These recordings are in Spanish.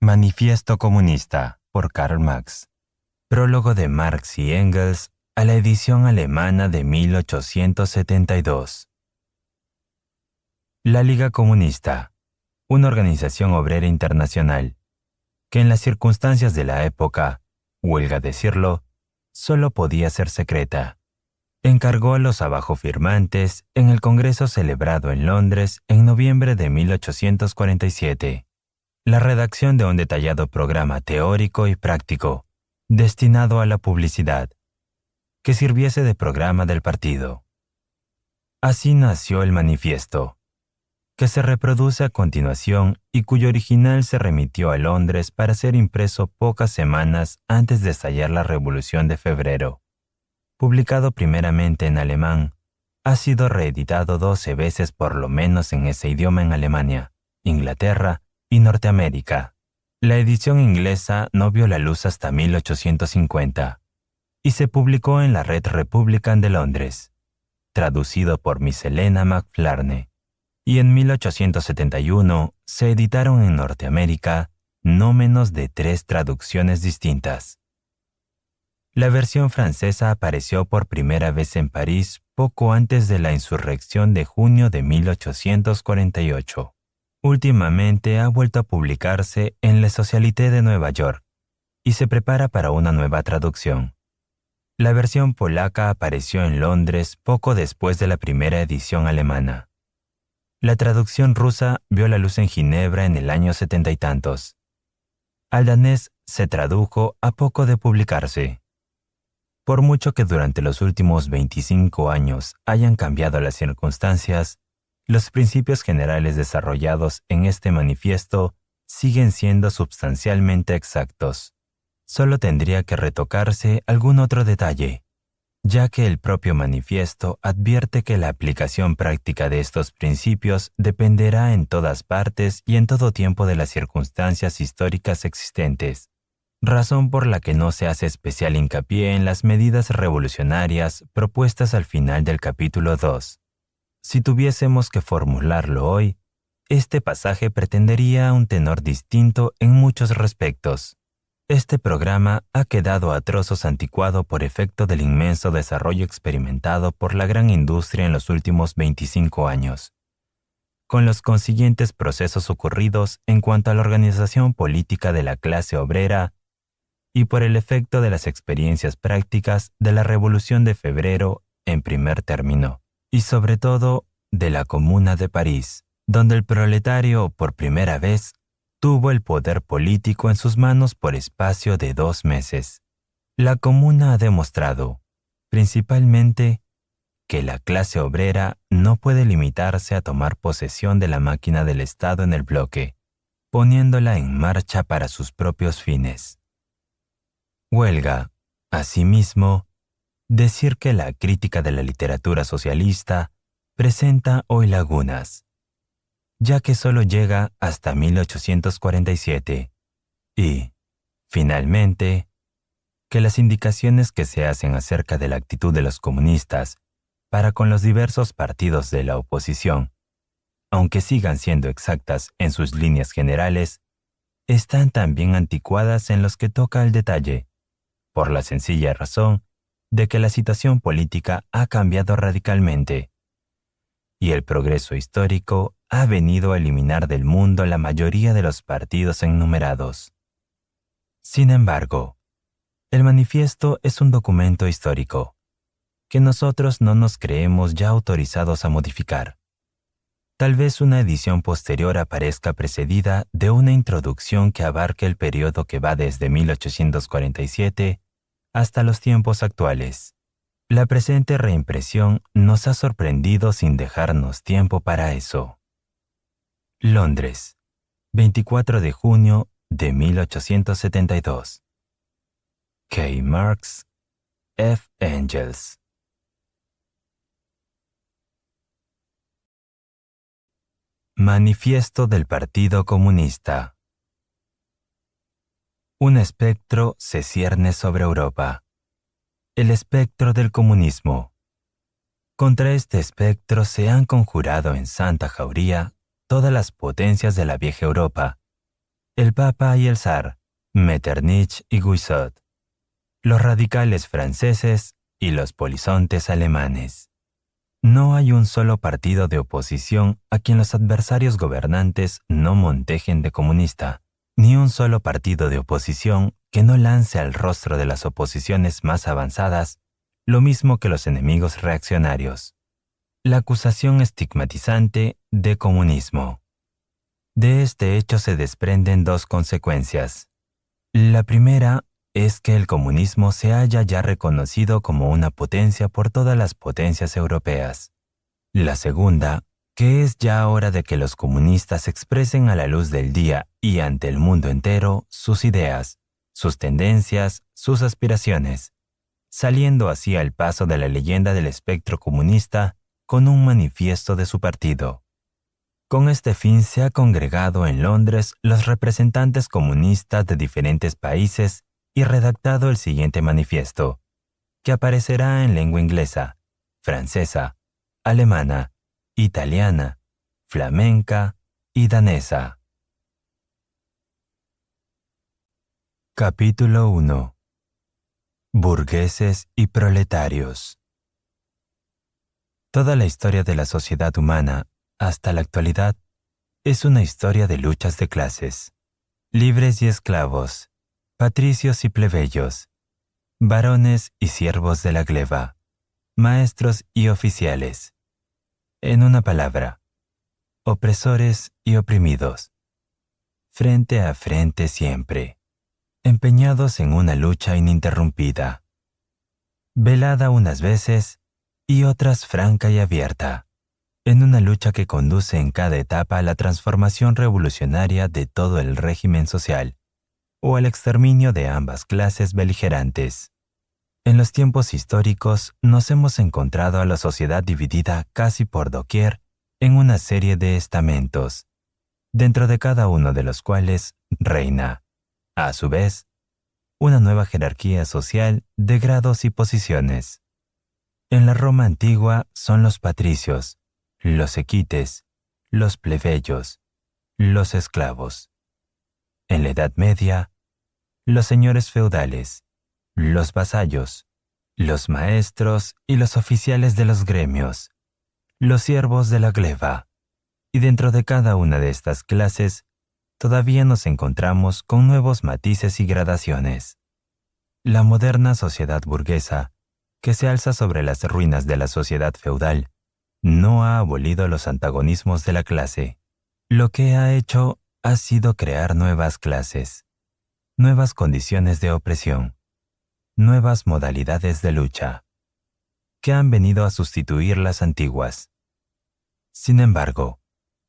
Manifiesto Comunista, por Karl Marx. Prólogo de Marx y Engels a la edición alemana de 1872. La Liga Comunista, una organización obrera internacional, que en las circunstancias de la época, huelga decirlo, solo podía ser secreta, encargó a los abajo firmantes en el Congreso celebrado en Londres en noviembre de 1847, la redacción de un detallado programa teórico y práctico, destinado a la publicidad, que sirviese de programa del partido. Así nació el manifiesto, que se reproduce a continuación y cuyo original se remitió a Londres para ser impreso pocas semanas antes de estallar la Revolución de Febrero. Publicado primeramente en alemán, ha sido reeditado 12 veces por lo menos en ese idioma en Alemania, Inglaterra y Norteamérica. La edición inglesa no vio la luz hasta 1850 y se publicó en la Red Republican de Londres, traducido por Miss Helena Macfarlane, y en 1871 se editaron en Norteamérica no menos de 3 traducciones distintas. La versión francesa apareció por primera vez en París poco antes de la insurrección de junio de 1848. Últimamente ha vuelto a publicarse en La Socialité de Nueva York y se prepara para una nueva traducción. La versión polaca apareció en Londres poco después de la primera edición alemana. La traducción rusa vio la luz en Ginebra en el año 70 y tantos. Al danés se tradujo a poco de publicarse. Por mucho que durante los últimos 25 años hayan cambiado las circunstancias, los principios generales desarrollados en este manifiesto siguen siendo sustancialmente exactos. Solo tendría que retocarse algún otro detalle, ya que el propio manifiesto advierte que la aplicación práctica de estos principios dependerá en todas partes y en todo tiempo de las circunstancias históricas existentes, razón por la que no se hace especial hincapié en las medidas revolucionarias propuestas al final del capítulo 2. Si tuviésemos que formularlo hoy, este pasaje pretendería un tenor distinto en muchos respectos. Este programa ha quedado a trozos anticuado por efecto del inmenso desarrollo experimentado por la gran industria en los últimos 25 años, con los consiguientes procesos ocurridos en cuanto a la organización política de la clase obrera y por el efecto de las experiencias prácticas de la Revolución de Febrero en primer término, y sobre todo de la Comuna de París, donde el proletario por primera vez tuvo el poder político en sus manos por espacio de 2 meses. La Comuna ha demostrado, principalmente, que la clase obrera no puede limitarse a tomar posesión de la máquina del Estado en el bloque, poniéndola en marcha para sus propios fines. Huelga, asimismo, decir que la crítica de la literatura socialista presenta hoy lagunas, ya que solo llega hasta 1847, y, finalmente, que las indicaciones que se hacen acerca de la actitud de los comunistas para con los diversos partidos de la oposición, aunque sigan siendo exactas en sus líneas generales, están también anticuadas en los que toca el detalle, por la sencilla razón de que la situación política ha cambiado radicalmente, y el progreso histórico ha venido a eliminar del mundo la mayoría de los partidos enumerados. Sin embargo, el manifiesto es un documento histórico, que nosotros no nos creemos ya autorizados a modificar. Tal vez una edición posterior aparezca precedida de una introducción que abarque el periodo que va desde 1847 hasta los tiempos actuales. La presente reimpresión nos ha sorprendido sin dejarnos tiempo para eso. Londres, 24 de junio de 1872. K. Marx, F. Engels. Manifiesto del Partido Comunista. Un espectro se cierne sobre Europa. El espectro del comunismo. Contra este espectro se han conjurado en santa jauría todas las potencias de la vieja Europa, el Papa y el Zar, Metternich y Guizot, los radicales franceses y los polizontes alemanes. No hay un solo partido de oposición a quien los adversarios gobernantes no montejen de comunista, ni un solo partido de oposición que no lance al rostro de las oposiciones más avanzadas lo mismo que los enemigos reaccionarios: la acusación estigmatizante de comunismo. De este hecho se desprenden dos consecuencias. La primera es que el comunismo se halla ya reconocido como una potencia por todas las potencias europeas. La segunda, que es ya hora de que los comunistas expresen a la luz del día y ante el mundo entero sus ideas, sus tendencias, sus aspiraciones, saliendo así al paso de la leyenda del espectro comunista con un manifiesto de su partido. Con este fin se ha congregado en Londres los representantes comunistas de diferentes países y redactado el siguiente manifiesto, que aparecerá en lengua inglesa, francesa, alemana, italiana, flamenca y danesa. Capítulo 1. Burgueses y proletarios. Toda la historia de la sociedad humana, hasta la actualidad, es una historia de luchas de clases: libres y esclavos, patricios y plebeyos, varones y siervos de la gleba, maestros y oficiales. En una palabra, opresores y oprimidos, frente a frente siempre, empeñados en una lucha ininterrumpida, velada unas veces y otras franca y abierta, en una lucha que conduce en cada etapa a la transformación revolucionaria de todo el régimen social o al exterminio de ambas clases beligerantes. En los tiempos históricos nos hemos encontrado a la sociedad dividida casi por doquier en una serie de estamentos, dentro de cada uno de los cuales reina, a su vez, una nueva jerarquía social de grados y posiciones. En la Roma antigua son los patricios, los equites, los plebeyos, los esclavos. En la Edad Media, los señores feudales, los vasallos, los maestros y los oficiales de los gremios, los siervos de la gleba. Y dentro de cada una de estas clases, todavía nos encontramos con nuevos matices y gradaciones. La moderna sociedad burguesa, que se alza sobre las ruinas de la sociedad feudal, no ha abolido los antagonismos de la clase. Lo que ha hecho ha sido crear nuevas clases, nuevas condiciones de opresión, nuevas modalidades de lucha, que han venido a sustituir las antiguas. Sin embargo,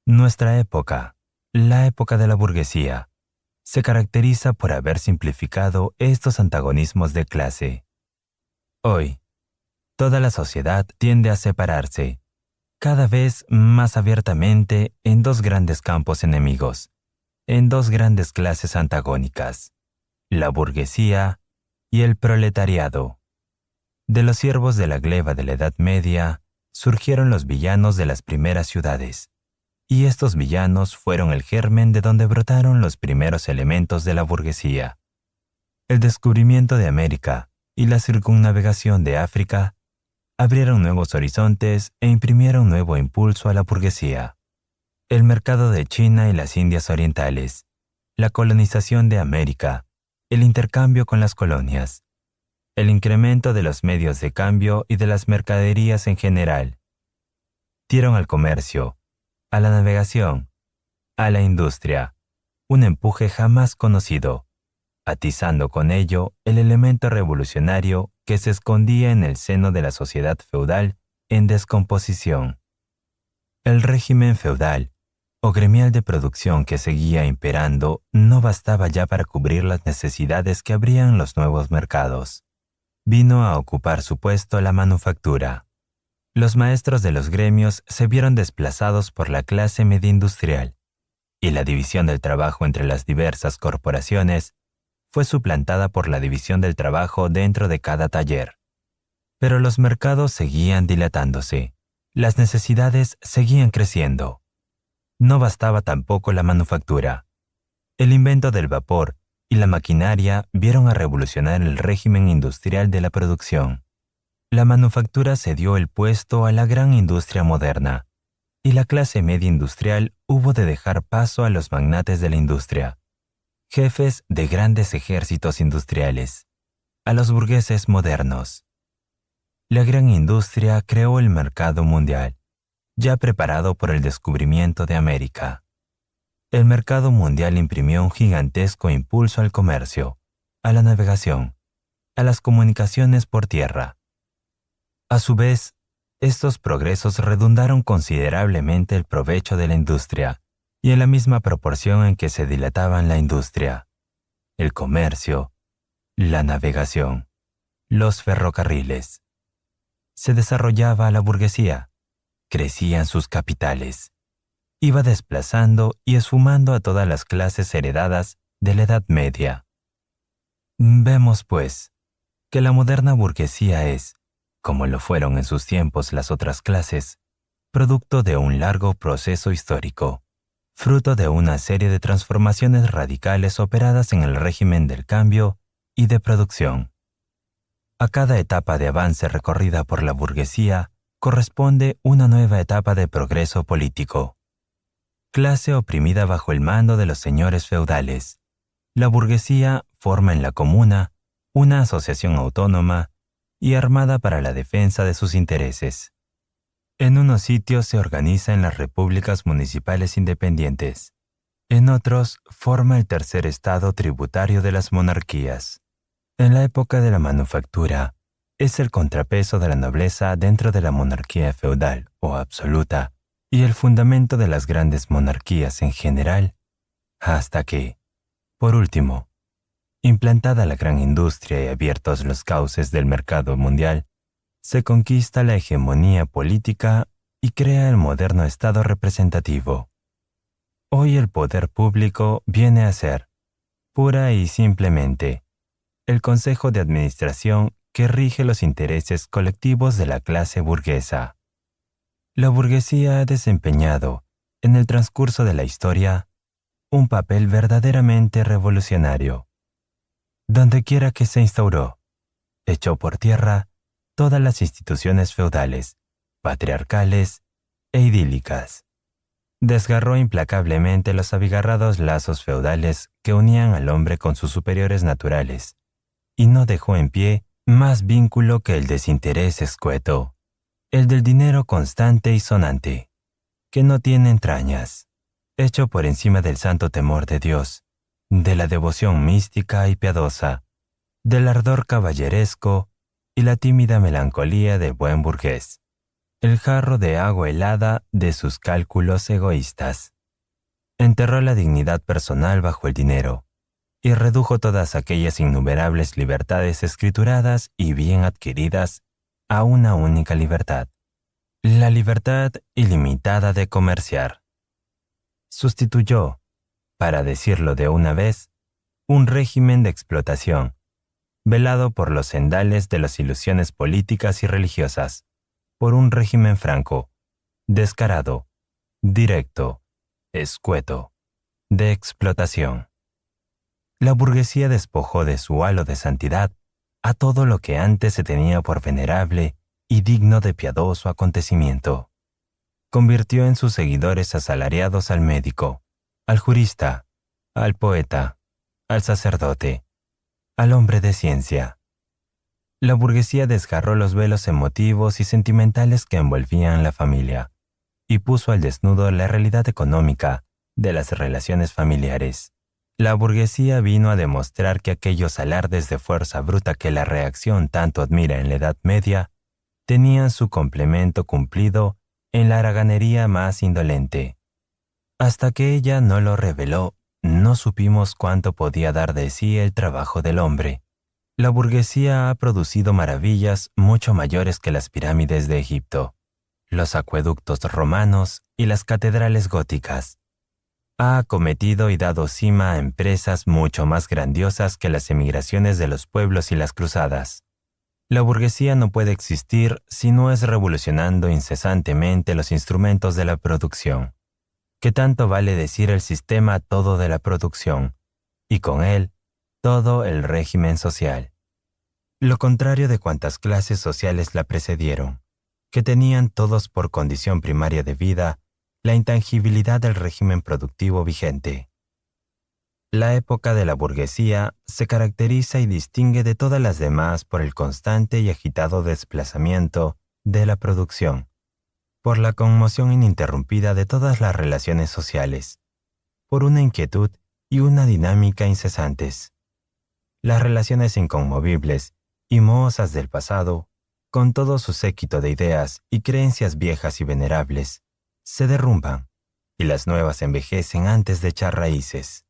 nuestra época, la época de la burguesía, se caracteriza por haber simplificado estos antagonismos de clase. Hoy, toda la sociedad tiende a separarse, cada vez más abiertamente, en dos grandes campos enemigos, en dos grandes clases antagónicas: la burguesía y el proletariado. De los siervos de la gleba de la Edad Media surgieron los villanos de las primeras ciudades, y estos villanos fueron el germen de donde brotaron los primeros elementos de la burguesía. El descubrimiento de América y la circunnavegación de África abrieron nuevos horizontes e imprimieron nuevo impulso a la burguesía. El mercado de China y las Indias Orientales, la colonización de América, el intercambio con las colonias, el incremento de los medios de cambio y de las mercaderías en general, dieron al comercio, a la navegación, a la industria, un empuje jamás conocido, atizando con ello el elemento revolucionario que se escondía en el seno de la sociedad feudal en descomposición. El régimen feudal o gremial de producción que seguía imperando no bastaba ya para cubrir las necesidades que abrían los nuevos mercados. Vino a ocupar su puesto la manufactura. Los maestros de los gremios se vieron desplazados por la clase media industrial, y la división del trabajo entre las diversas corporaciones fue suplantada por la división del trabajo dentro de cada taller. Pero los mercados seguían dilatándose, las necesidades seguían creciendo. No bastaba tampoco la manufactura. El invento del vapor y la maquinaria vieron a revolucionar el régimen industrial de la producción. La manufactura cedió el puesto a la gran industria moderna, y la clase media industrial hubo de dejar paso a los magnates de la industria, jefes de grandes ejércitos industriales, a los burgueses modernos. La gran industria creó el mercado mundial, ya preparado por el descubrimiento de América. El mercado mundial imprimió un gigantesco impulso al comercio, a la navegación, a las comunicaciones por tierra. A su vez, estos progresos redundaron considerablemente el provecho de la industria, y en la misma proporción en que se dilataban la industria, el comercio, la navegación, los ferrocarriles. Se desarrollaba la burguesía, crecían sus capitales. Iba desplazando y esfumando a todas las clases heredadas de la Edad Media. Vemos, pues, que la moderna burguesía es, como lo fueron en sus tiempos las otras clases, producto de un largo proceso histórico, fruto de una serie de transformaciones radicales operadas en el régimen del cambio y de producción. A cada etapa de avance recorrida por la burguesía corresponde una nueva etapa de progreso político. Clase oprimida bajo el mando de los señores feudales, la burguesía forma en la comuna una asociación autónoma y armada para la defensa de sus intereses. En unos sitios se organiza en las repúblicas municipales independientes, en otros forma el tercer estado tributario de las monarquías. En la época de la manufactura, es el contrapeso de la nobleza dentro de la monarquía feudal o absoluta, y el fundamento de las grandes monarquías en general, hasta que, por último, implantada la gran industria y abiertos los cauces del mercado mundial, se conquista la hegemonía política y crea el moderno Estado representativo. Hoy el poder público viene a ser, pura y simplemente, el Consejo de Administración que rige los intereses colectivos de la clase burguesa. La burguesía ha desempeñado, en el transcurso de la historia, un papel verdaderamente revolucionario. Dondequiera que se instauró, echó por tierra todas las instituciones feudales, patriarcales e idílicas. Desgarró implacablemente los abigarrados lazos feudales que unían al hombre con sus superiores naturales, y no dejó en pie más vínculo que el desinterés escueto, el del dinero constante y sonante, que no tiene entrañas, hecho por encima del santo temor de Dios, de la devoción mística y piadosa, del ardor caballeresco y la tímida melancolía del buen burgués, el jarro de agua helada de sus cálculos egoístas. Enterró la dignidad personal bajo el dinero, y redujo todas aquellas innumerables libertades escrituradas y bien adquiridas a una única libertad, la libertad ilimitada de comerciar. Sustituyó, para decirlo de una vez, un régimen de explotación, velado por los sendales de las ilusiones políticas y religiosas, por un régimen franco, descarado, directo, escueto, de explotación. La burguesía despojó de su halo de santidad a todo lo que antes se tenía por venerable y digno de piadoso acontecimiento. Convirtió en sus seguidores asalariados al médico, al jurista, al poeta, al sacerdote, al hombre de ciencia. La burguesía desgarró los velos emotivos y sentimentales que envolvían la familia y puso al desnudo la realidad económica de las relaciones familiares. La burguesía vino a demostrar que aquellos alardes de fuerza bruta que la reacción tanto admira en la Edad Media tenían su complemento cumplido en la haraganería más indolente. Hasta que ella no lo reveló, no supimos cuánto podía dar de sí el trabajo del hombre. La burguesía ha producido maravillas mucho mayores que las pirámides de Egipto, los acueductos romanos y las catedrales góticas. Ha acometido y dado cima a empresas mucho más grandiosas que las emigraciones de los pueblos y las cruzadas. La burguesía no puede existir si no es revolucionando incesantemente los instrumentos de la producción. que tanto vale decir el sistema todo de la producción, y con él todo el régimen social. Lo contrario de cuantas clases sociales la precedieron, que tenían todos por condición primaria de vida la intangibilidad del régimen productivo vigente. La época de la burguesía se caracteriza y distingue de todas las demás por el constante y agitado desplazamiento de la producción, por la conmoción ininterrumpida de todas las relaciones sociales, por una inquietud y una dinámica incesantes. Las relaciones inconmovibles y mohosas del pasado, con todo su séquito de ideas y creencias viejas y venerables, se derrumban, y las nuevas envejecen antes de echar raíces.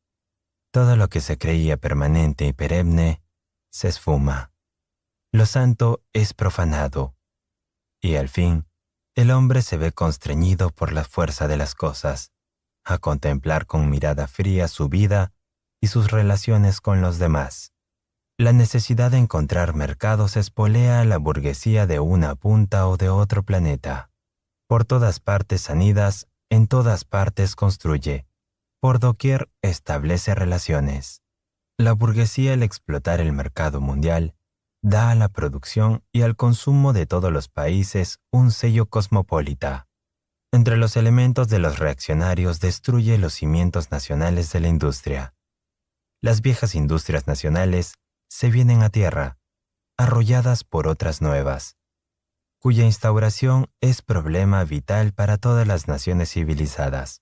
Todo lo que se creía permanente y perenne se esfuma. Lo santo es profanado, y al fin, el hombre se ve constreñido por la fuerza de las cosas, a contemplar con mirada fría su vida y sus relaciones con los demás. La necesidad de encontrar mercados espolea a la burguesía de una punta o de otro planeta. Por todas partes anidas, en todas partes construye. Por doquier establece relaciones. La burguesía, al explotar el mercado mundial, da a la producción y al consumo de todos los países un sello cosmopolita. Entre los elementos de los reaccionarios destruye los cimientos nacionales de la industria. Las viejas industrias nacionales se vienen a tierra, arrolladas por otras nuevas, cuya instauración es problema vital para todas las naciones civilizadas,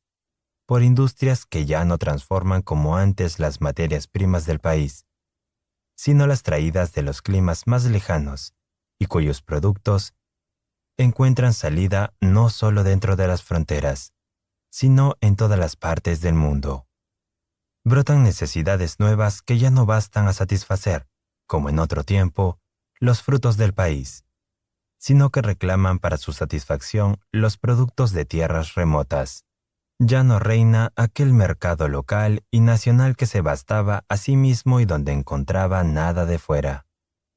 por industrias que ya no transforman como antes las materias primas del país, sino las traídas de los climas más lejanos y cuyos productos encuentran salida no solo dentro de las fronteras, sino en todas las partes del mundo. Brotan necesidades nuevas que ya no bastan a satisfacer, como en otro tiempo, los frutos del país, sino que reclaman para su satisfacción los productos de tierras remotas. Ya no reina aquel mercado local y nacional que se bastaba a sí mismo y donde encontraba nada de fuera.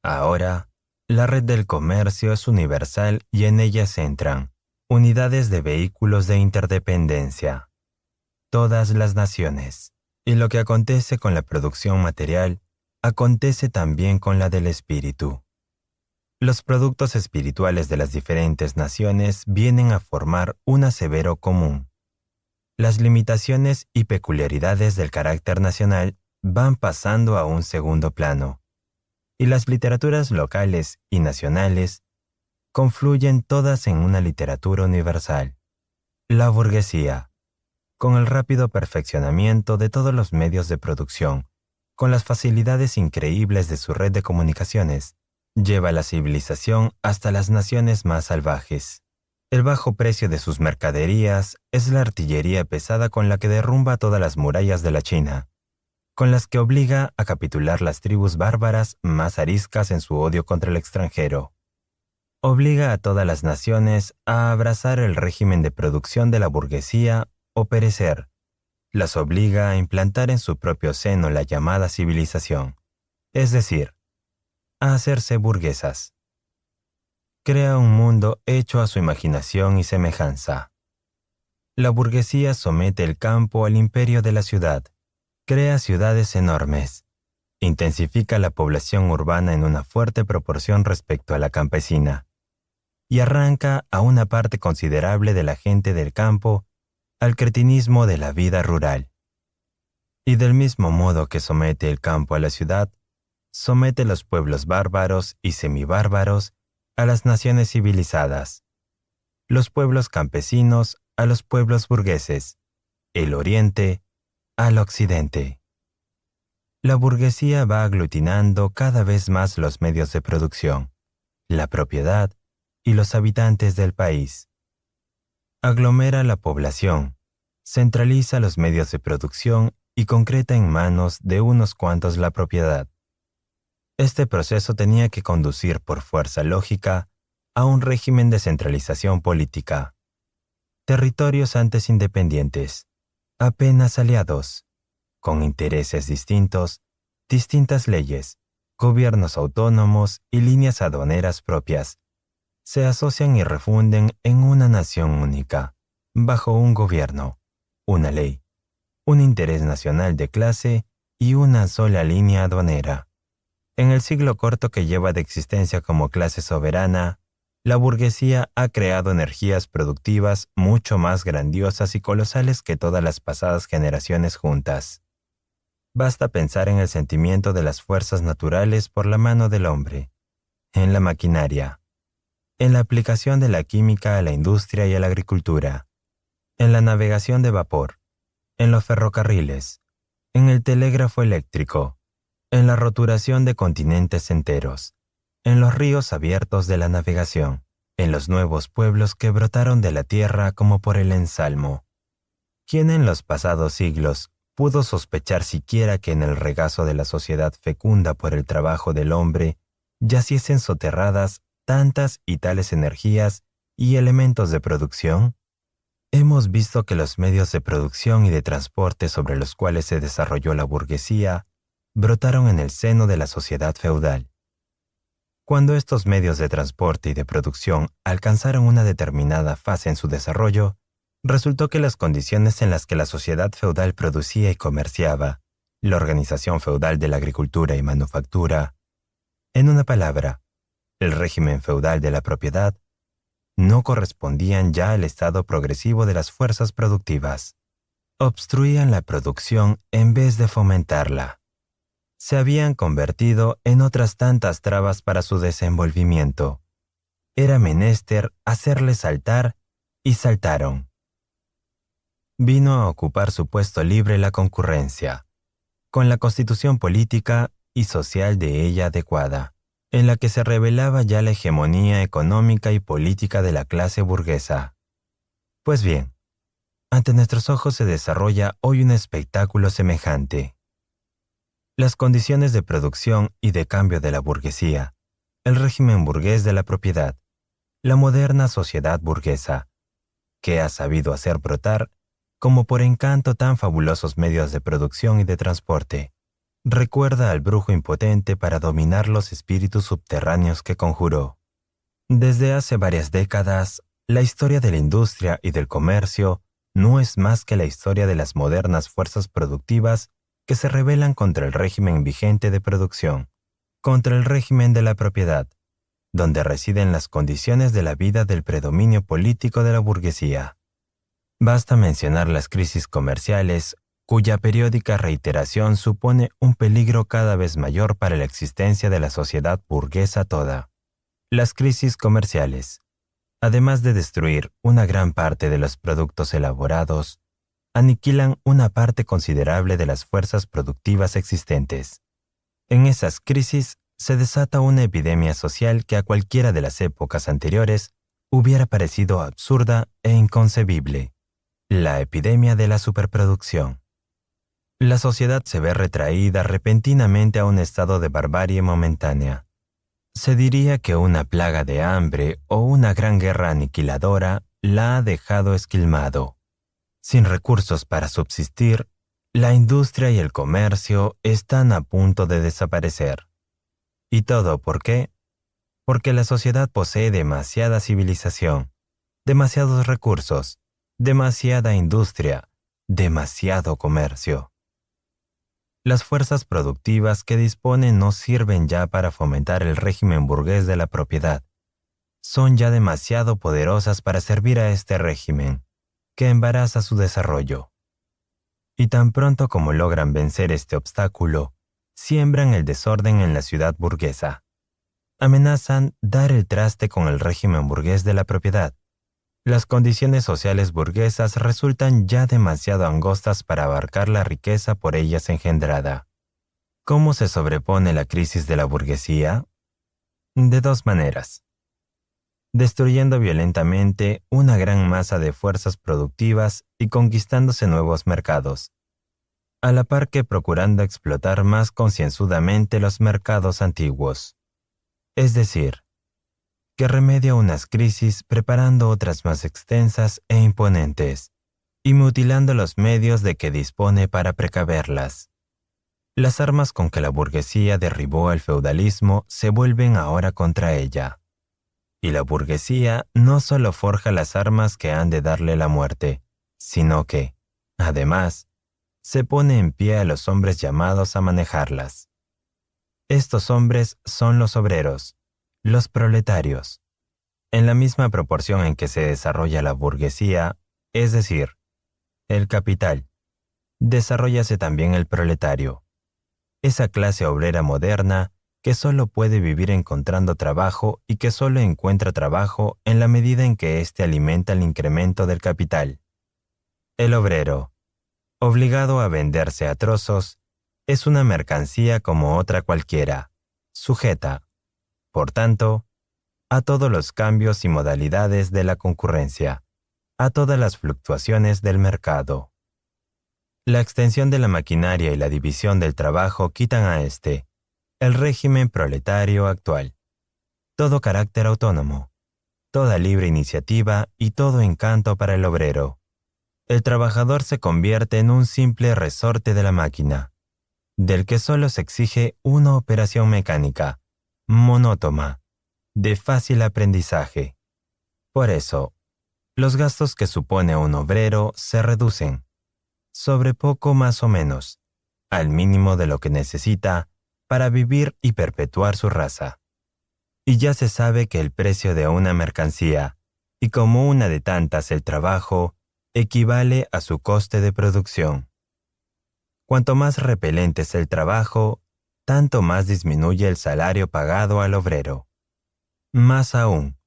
Ahora, la red del comercio es universal y en ella se entran unidades de vehículos de interdependencia, todas las naciones. Y lo que acontece con la producción material, acontece también con la del espíritu. Los productos espirituales de las diferentes naciones vienen a formar un asevero común. Las limitaciones y peculiaridades del carácter nacional van pasando a un segundo plano, y las literaturas locales y nacionales confluyen todas en una literatura universal. La burguesía, con el rápido perfeccionamiento de todos los medios de producción, con las facilidades increíbles de su red de comunicaciones, lleva la civilización hasta las naciones más salvajes. El bajo precio de sus mercaderías es la artillería pesada con la que derrumba todas las murallas de la China, con las que obliga a capitular las tribus bárbaras más ariscas en su odio contra el extranjero. Obliga a todas las naciones a abrazar el régimen de producción de la burguesía o perecer. Las obliga a implantar en su propio seno la llamada civilización, es decir, a hacerse burguesas. Crea un mundo hecho a su imaginación y semejanza. La burguesía somete el campo al imperio de la ciudad, crea ciudades enormes, intensifica la población urbana en una fuerte proporción respecto a la campesina, y arranca a una parte considerable de la gente del campo al cretinismo de la vida rural. Y del mismo modo que somete el campo a la ciudad, somete los pueblos bárbaros y semibárbaros a las naciones civilizadas, los pueblos campesinos a los pueblos burgueses, el oriente al occidente. La burguesía va aglutinando cada vez más los medios de producción, la propiedad y los habitantes del país. Aglomera la población, centraliza los medios de producción y concreta en manos de unos cuantos la propiedad. Este proceso tenía que conducir por fuerza lógica a un régimen de centralización política. Territorios antes independientes, apenas aliados, con intereses distintos, distintas leyes, gobiernos autónomos y líneas aduaneras propias, se asocian y refunden en una nación única, bajo un gobierno, una ley, un interés nacional de clase y una sola línea aduanera. En el siglo corto que lleva de existencia como clase soberana, la burguesía ha creado energías productivas mucho más grandiosas y colosales que todas las pasadas generaciones juntas. Basta pensar en el sentimiento de las fuerzas naturales por la mano del hombre, en la maquinaria, en la aplicación de la química a la industria y a la agricultura, en la navegación de vapor, en los ferrocarriles, en el telégrafo eléctrico, en la roturación de continentes enteros, en los ríos abiertos de la navegación, en los nuevos pueblos que brotaron de la tierra como por el ensalmo. ¿Quién en los pasados siglos pudo sospechar siquiera que en el regazo de la sociedad fecunda por el trabajo del hombre yaciesen soterradas tantas y tales energías y elementos de producción? Hemos visto que los medios de producción y de transporte sobre los cuales se desarrolló la burguesía brotaron en el seno de la sociedad feudal. Cuando estos medios de transporte y de producción alcanzaron una determinada fase en su desarrollo, resultó que las condiciones en las que la sociedad feudal producía y comerciaba, la organización feudal de la agricultura y manufactura, en una palabra, el régimen feudal de la propiedad, no correspondían ya al estado progresivo de las fuerzas productivas. Obstruían la producción en vez de fomentarla. Se habían convertido en otras tantas trabas para su desenvolvimiento. Era menester hacerles saltar y saltaron. Vino a ocupar su puesto libre la concurrencia, con la constitución política y social de ella adecuada, en la que se revelaba ya la hegemonía económica y política de la clase burguesa. Pues bien, ante nuestros ojos se desarrolla hoy un espectáculo semejante. Las condiciones de producción y de cambio de la burguesía, el régimen burgués de la propiedad, la moderna sociedad burguesa, que ha sabido hacer brotar, como por encanto tan fabulosos medios de producción y de transporte, recuerda al brujo impotente para dominar los espíritus subterráneos que conjuró. Desde hace varias décadas, la historia de la industria y del comercio no es más que la historia de las modernas fuerzas productivas que se rebelan contra el régimen vigente de producción, contra el régimen de la propiedad, donde residen las condiciones de la vida del predominio político de la burguesía. Basta mencionar las crisis comerciales, cuya periódica reiteración supone un peligro cada vez mayor para la existencia de la sociedad burguesa toda. Las crisis comerciales, además de destruir una gran parte de los productos elaborados, aniquilan una parte considerable de las fuerzas productivas existentes. En esas crisis se desata una epidemia social que a cualquiera de las épocas anteriores hubiera parecido absurda e inconcebible: la epidemia de la superproducción. La sociedad se ve retraída repentinamente a un estado de barbarie momentánea. Se diría que una plaga de hambre o una gran guerra aniquiladora la ha dejado esquilmado. Sin recursos para subsistir, la industria y el comercio están a punto de desaparecer. ¿Y todo por qué? Porque la sociedad posee demasiada civilización, demasiados recursos, demasiada industria, demasiado comercio. Las fuerzas productivas que dispone no sirven ya para fomentar el régimen burgués de la propiedad. Son ya demasiado poderosas para servir a este régimen, que embaraza su desarrollo. Y tan pronto como logran vencer este obstáculo, siembran el desorden en la ciudad burguesa. Amenazan dar el traste con el régimen burgués de la propiedad. Las condiciones sociales burguesas resultan ya demasiado angostas para abarcar la riqueza por ellas engendrada. ¿Cómo se sobrepone la crisis de la burguesía? De dos maneras: destruyendo violentamente una gran masa de fuerzas productivas y conquistándose nuevos mercados, a la par que procurando explotar más concienzudamente los mercados antiguos. Es decir, que remedia unas crisis preparando otras más extensas e imponentes, y mutilando los medios de que dispone para precaverlas. Las armas con que la burguesía derribó al feudalismo se vuelven ahora contra ella. Y la burguesía no solo forja las armas que han de darle la muerte, sino que, Además, se pone en pie a los hombres llamados a manejarlas. Estos hombres son los obreros, los proletarios. En la misma proporción en que se desarrolla la burguesía, es decir, el capital, desarróllase también el proletario, esa clase obrera moderna que solo puede vivir encontrando trabajo y que solo encuentra trabajo en la medida en que éste alimenta el incremento del capital. El obrero, obligado a venderse a trozos, es una mercancía como otra cualquiera, sujeta, por tanto, a todos los cambios y modalidades de la concurrencia, a todas las fluctuaciones del mercado. La extensión de la maquinaria y la división del trabajo quitan a el régimen proletario actual, todo carácter autónomo, toda libre iniciativa y todo encanto para el obrero. El trabajador se convierte en un simple resorte de la máquina, del que solo se exige una operación mecánica, monótona, de fácil aprendizaje. Por eso, los gastos que supone un obrero se reducen, sobre poco más o menos, al mínimo de lo que necesita para vivir y perpetuar su raza. Y ya se sabe que el precio de una mercancía, y como una de tantas el trabajo, equivale a su coste de producción. Cuanto más repelente es el trabajo, tanto más disminuye el salario pagado al obrero. Más aún,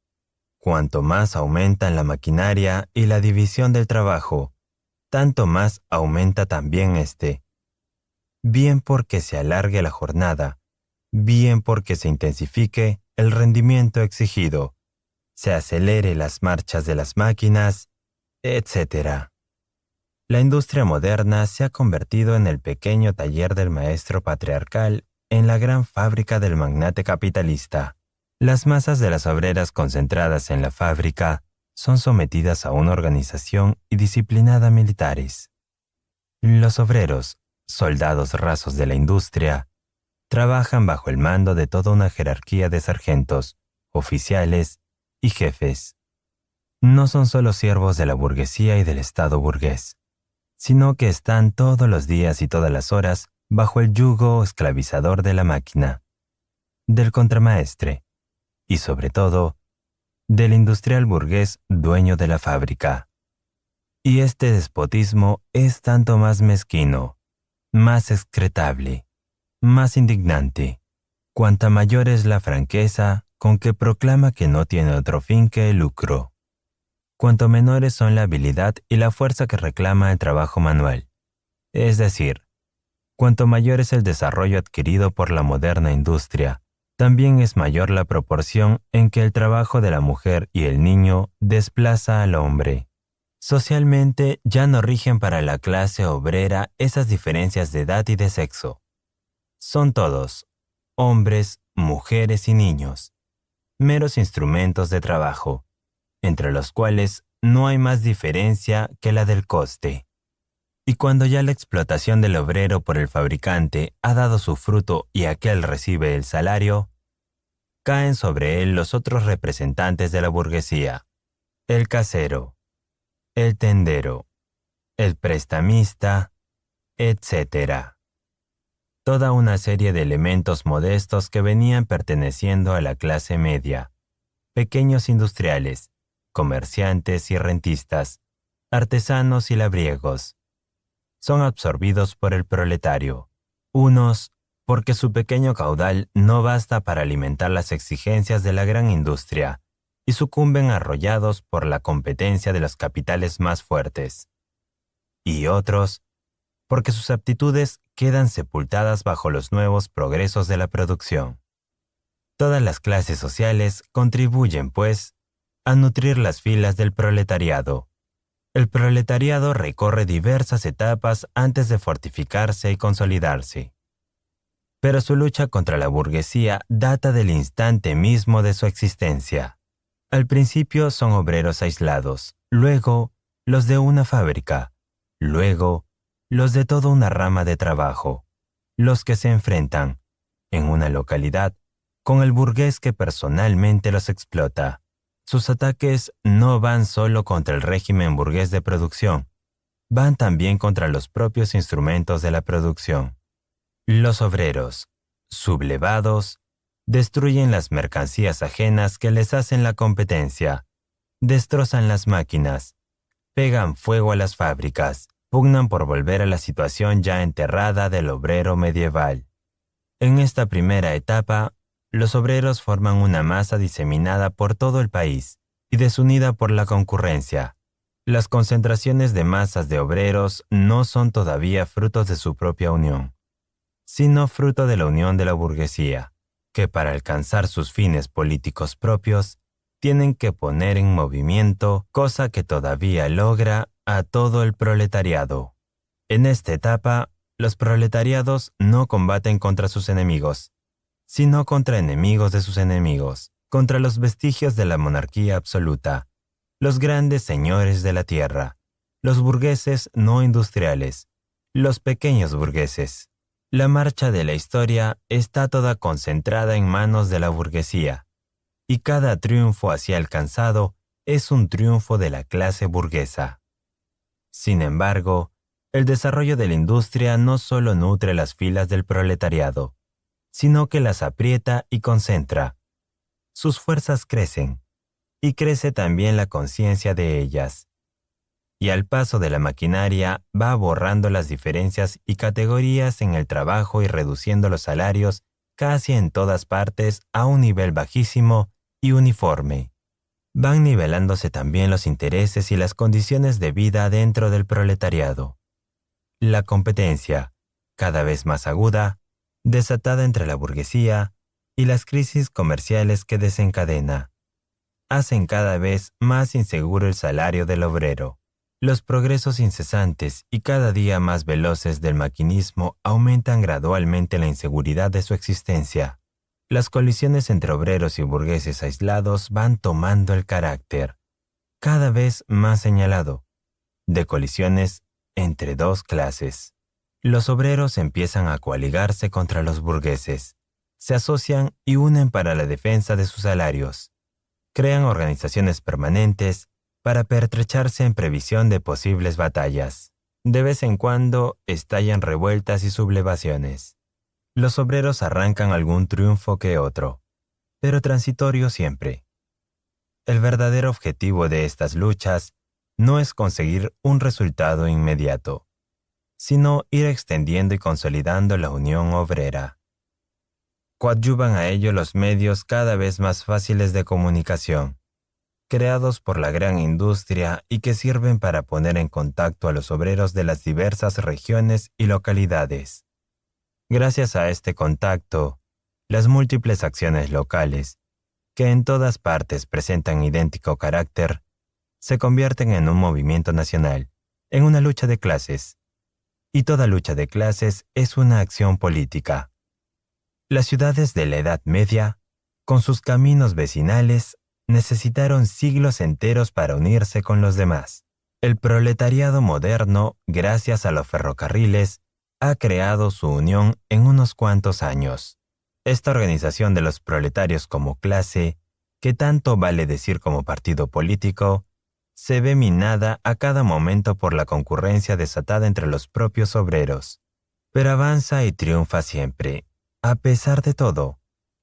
cuanto más aumentan la maquinaria y la división del trabajo, tanto más aumenta también bien porque se alargue la jornada, bien porque se intensifique el rendimiento exigido, se acelere las marchas de las máquinas, etc. La industria moderna se ha convertido en el pequeño taller del maestro patriarcal en la gran fábrica del magnate capitalista. Las masas de las obreras concentradas en la fábrica son sometidas a una organización y disciplinada militares. Los obreros, soldados rasos de la industria, trabajan bajo el mando de toda una jerarquía de sargentos, oficiales y jefes. No son solo siervos de la burguesía y del Estado burgués, sino que están todos los días y todas las horas bajo el yugo esclavizador de la máquina, del contramaestre y, sobre todo, del industrial burgués dueño de la fábrica. Y este despotismo es tanto más mezquino, más excretable, más indignante, cuanta mayor es la franqueza con que proclama que no tiene otro fin que el lucro, cuanto menores son la habilidad y la fuerza que reclama el trabajo manual, es decir, cuanto mayor es el desarrollo adquirido por la moderna industria, también es mayor la proporción en que el trabajo de la mujer y el niño desplaza al hombre. Socialmente ya no rigen para la clase obrera esas diferencias de edad y de sexo. Son todos, hombres, mujeres y niños, meros instrumentos de trabajo, entre los cuales no hay más diferencia que la del coste. Y cuando ya la explotación del obrero por el fabricante ha dado su fruto y aquel recibe el salario, caen sobre él los otros representantes de la burguesía, el casero, el tendero, el prestamista, etc. Toda una serie de elementos modestos que venían perteneciendo a la clase media, pequeños industriales, comerciantes y rentistas, artesanos y labriegos, son absorbidos por el proletario, unos porque su pequeño caudal no basta para alimentar las exigencias de la gran industria y sucumben arrollados por la competencia de los capitales más fuertes, y otros porque sus aptitudes quedan sepultadas bajo los nuevos progresos de la producción. Todas las clases sociales contribuyen, pues, a nutrir las filas del proletariado. El proletariado recorre diversas etapas antes de fortificarse y consolidarse. Pero su lucha contra la burguesía data del instante mismo de su existencia. Al principio son obreros aislados, luego los de una fábrica, luego los de toda una rama de trabajo, los que se enfrentan, en una localidad, con el burgués que personalmente los explota. Sus ataques no van solo contra el régimen burgués de producción, van también contra los propios instrumentos de la producción. Los obreros, sublevados, destruyen las mercancías ajenas que les hacen la competencia, destrozan las máquinas, pegan fuego a las fábricas, pugnan por volver a la situación ya enterrada del obrero medieval. En esta primera etapa, los obreros forman una masa diseminada por todo el país y desunida por la concurrencia. Las concentraciones de masas de obreros no son todavía frutos de su propia unión, sino fruto de la unión de la burguesía, que para alcanzar sus fines políticos propios, tienen que poner en movimiento, cosa que todavía logra, a todo el proletariado. En esta etapa, los proletariados no combaten contra sus enemigos, sino contra enemigos de sus enemigos, contra los vestigios de la monarquía absoluta, los grandes señores de la tierra, los burgueses no industriales, los pequeños burgueses. La marcha de la historia está toda concentrada en manos de la burguesía, y cada triunfo así alcanzado es un triunfo de la clase burguesa. Sin embargo, el desarrollo de la industria no solo nutre las filas del proletariado, sino que las aprieta y concentra. Sus fuerzas crecen, y crece también la conciencia de ellas. Y al paso de la maquinaria va borrando las diferencias y categorías en el trabajo y reduciendo los salarios casi en todas partes a un nivel bajísimo y uniforme. Van nivelándose también los intereses y las condiciones de vida dentro del proletariado. La competencia, cada vez más aguda, desatada entre la burguesía y las crisis comerciales que desencadena, hacen cada vez más inseguro el salario del obrero. Los progresos incesantes y cada día más veloces del maquinismo aumentan gradualmente la inseguridad de su existencia. Las colisiones entre obreros y burgueses aislados van tomando el carácter, cada vez más señalado, de colisiones entre dos clases. Los obreros empiezan a coaligarse contra los burgueses, se asocian y unen para la defensa de sus salarios. Crean organizaciones permanentes para pertrecharse en previsión de posibles batallas. De vez en cuando estallan revueltas y sublevaciones. Los obreros arrancan algún triunfo que otro, pero transitorio siempre. El verdadero objetivo de estas luchas no es conseguir un resultado inmediato, sino ir extendiendo y consolidando la unión obrera. Coadyuvan a ello los medios cada vez más fáciles de comunicación, creados por la gran industria y que sirven para poner en contacto a los obreros de las diversas regiones y localidades. Gracias a este contacto, las múltiples acciones locales, que en todas partes presentan idéntico carácter, se convierten en un movimiento nacional, en una lucha de clases. Y toda lucha de clases es una acción política. Las ciudades de la Edad Media, con sus caminos vecinales, necesitaron siglos enteros para unirse con los demás. El proletariado moderno, gracias a los ferrocarriles, ha creado su unión en unos cuantos años. Esta organización de los proletarios como clase, que tanto vale decir como partido político, se ve minada a cada momento por la concurrencia desatada entre los propios obreros. Pero avanza y triunfa siempre, a pesar de todo,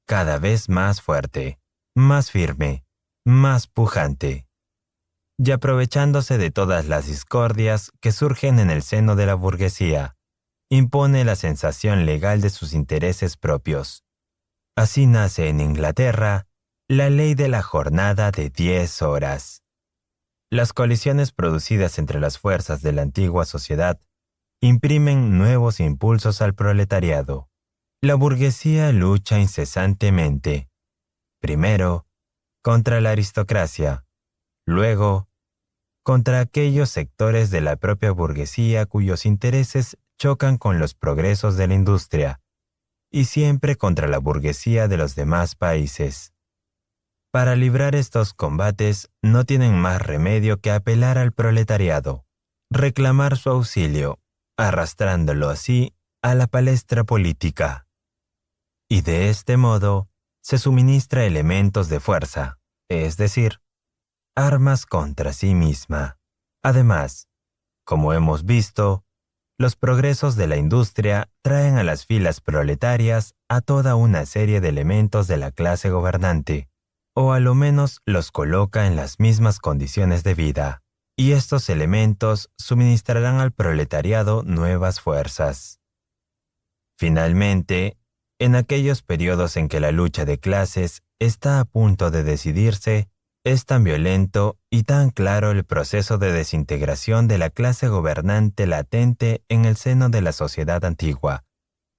cada vez más fuerte, más firme, más pujante. Y aprovechándose de todas las discordias que surgen en el seno de la burguesía, impone la sensación legal de sus intereses propios. Así nace en Inglaterra la ley de la jornada de 10 horas. Las colisiones producidas entre las fuerzas de la antigua sociedad imprimen nuevos impulsos al proletariado. La burguesía lucha incesantemente, primero, contra la aristocracia, luego, contra aquellos sectores de la propia burguesía cuyos intereses chocan con los progresos de la industria, y siempre contra la burguesía de los demás países. Para librar estos combates no tienen más remedio que apelar al proletariado, reclamar su auxilio, arrastrándolo así a la palestra política. Y de este modo se suministra elementos de fuerza, es decir, armas contra sí misma. Además, Como hemos visto, los progresos de la industria traen a las filas proletarias a toda una serie de elementos de la clase gobernante, o a lo menos los coloca en las mismas condiciones de vida, y estos elementos suministrarán al proletariado nuevas fuerzas. Finalmente, en aquellos periodos en que la lucha de clases está a punto de decidirse, es tan violento y tan claro el proceso de desintegración de la clase gobernante latente en el seno de la sociedad antigua,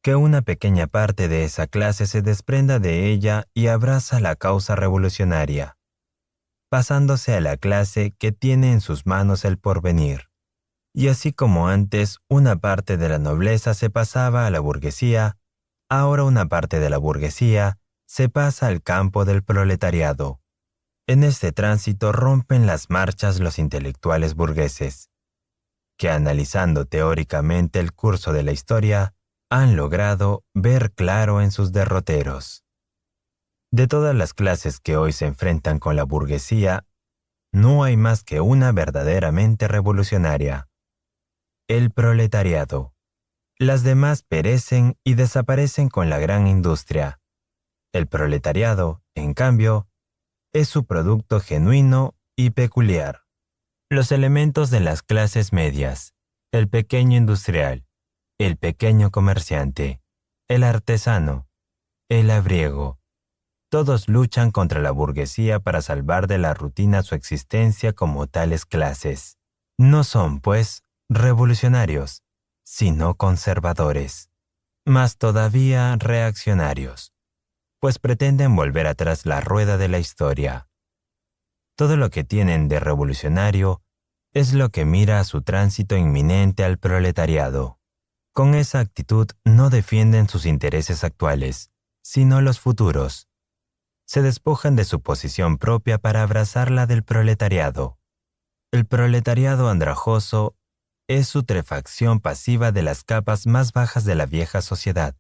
que una pequeña parte de esa clase se desprenda de ella y abraza la causa revolucionaria, pasándose a la clase que tiene en sus manos el porvenir. Y así como antes una parte de la nobleza se pasaba a la burguesía, ahora una parte de la burguesía se pasa al campo del proletariado. En este tránsito rompen las marchas los intelectuales burgueses, que analizando teóricamente el curso de la historia, han logrado ver claro en sus derroteros. De todas las clases que hoy se enfrentan con la burguesía, no hay más que una verdaderamente revolucionaria: el proletariado. Las demás perecen y desaparecen con la gran industria. El proletariado, en cambio, es su producto genuino y peculiar. Los elementos de las clases medias, el pequeño industrial, el pequeño comerciante, el artesano, el labriego, todos luchan contra la burguesía para salvar de la rutina su existencia como tales clases. No son, pues, revolucionarios, sino conservadores, más todavía reaccionarios, pues pretenden volver atrás la rueda de la historia. Todo lo que tienen de revolucionario es lo que mira a su tránsito inminente al proletariado. Con esa actitud no defienden sus intereses actuales, sino los futuros. Se despojan de su posición propia para abrazar la del proletariado. El proletariado andrajoso es sustrefacción pasiva de las capas más bajas de la vieja sociedad.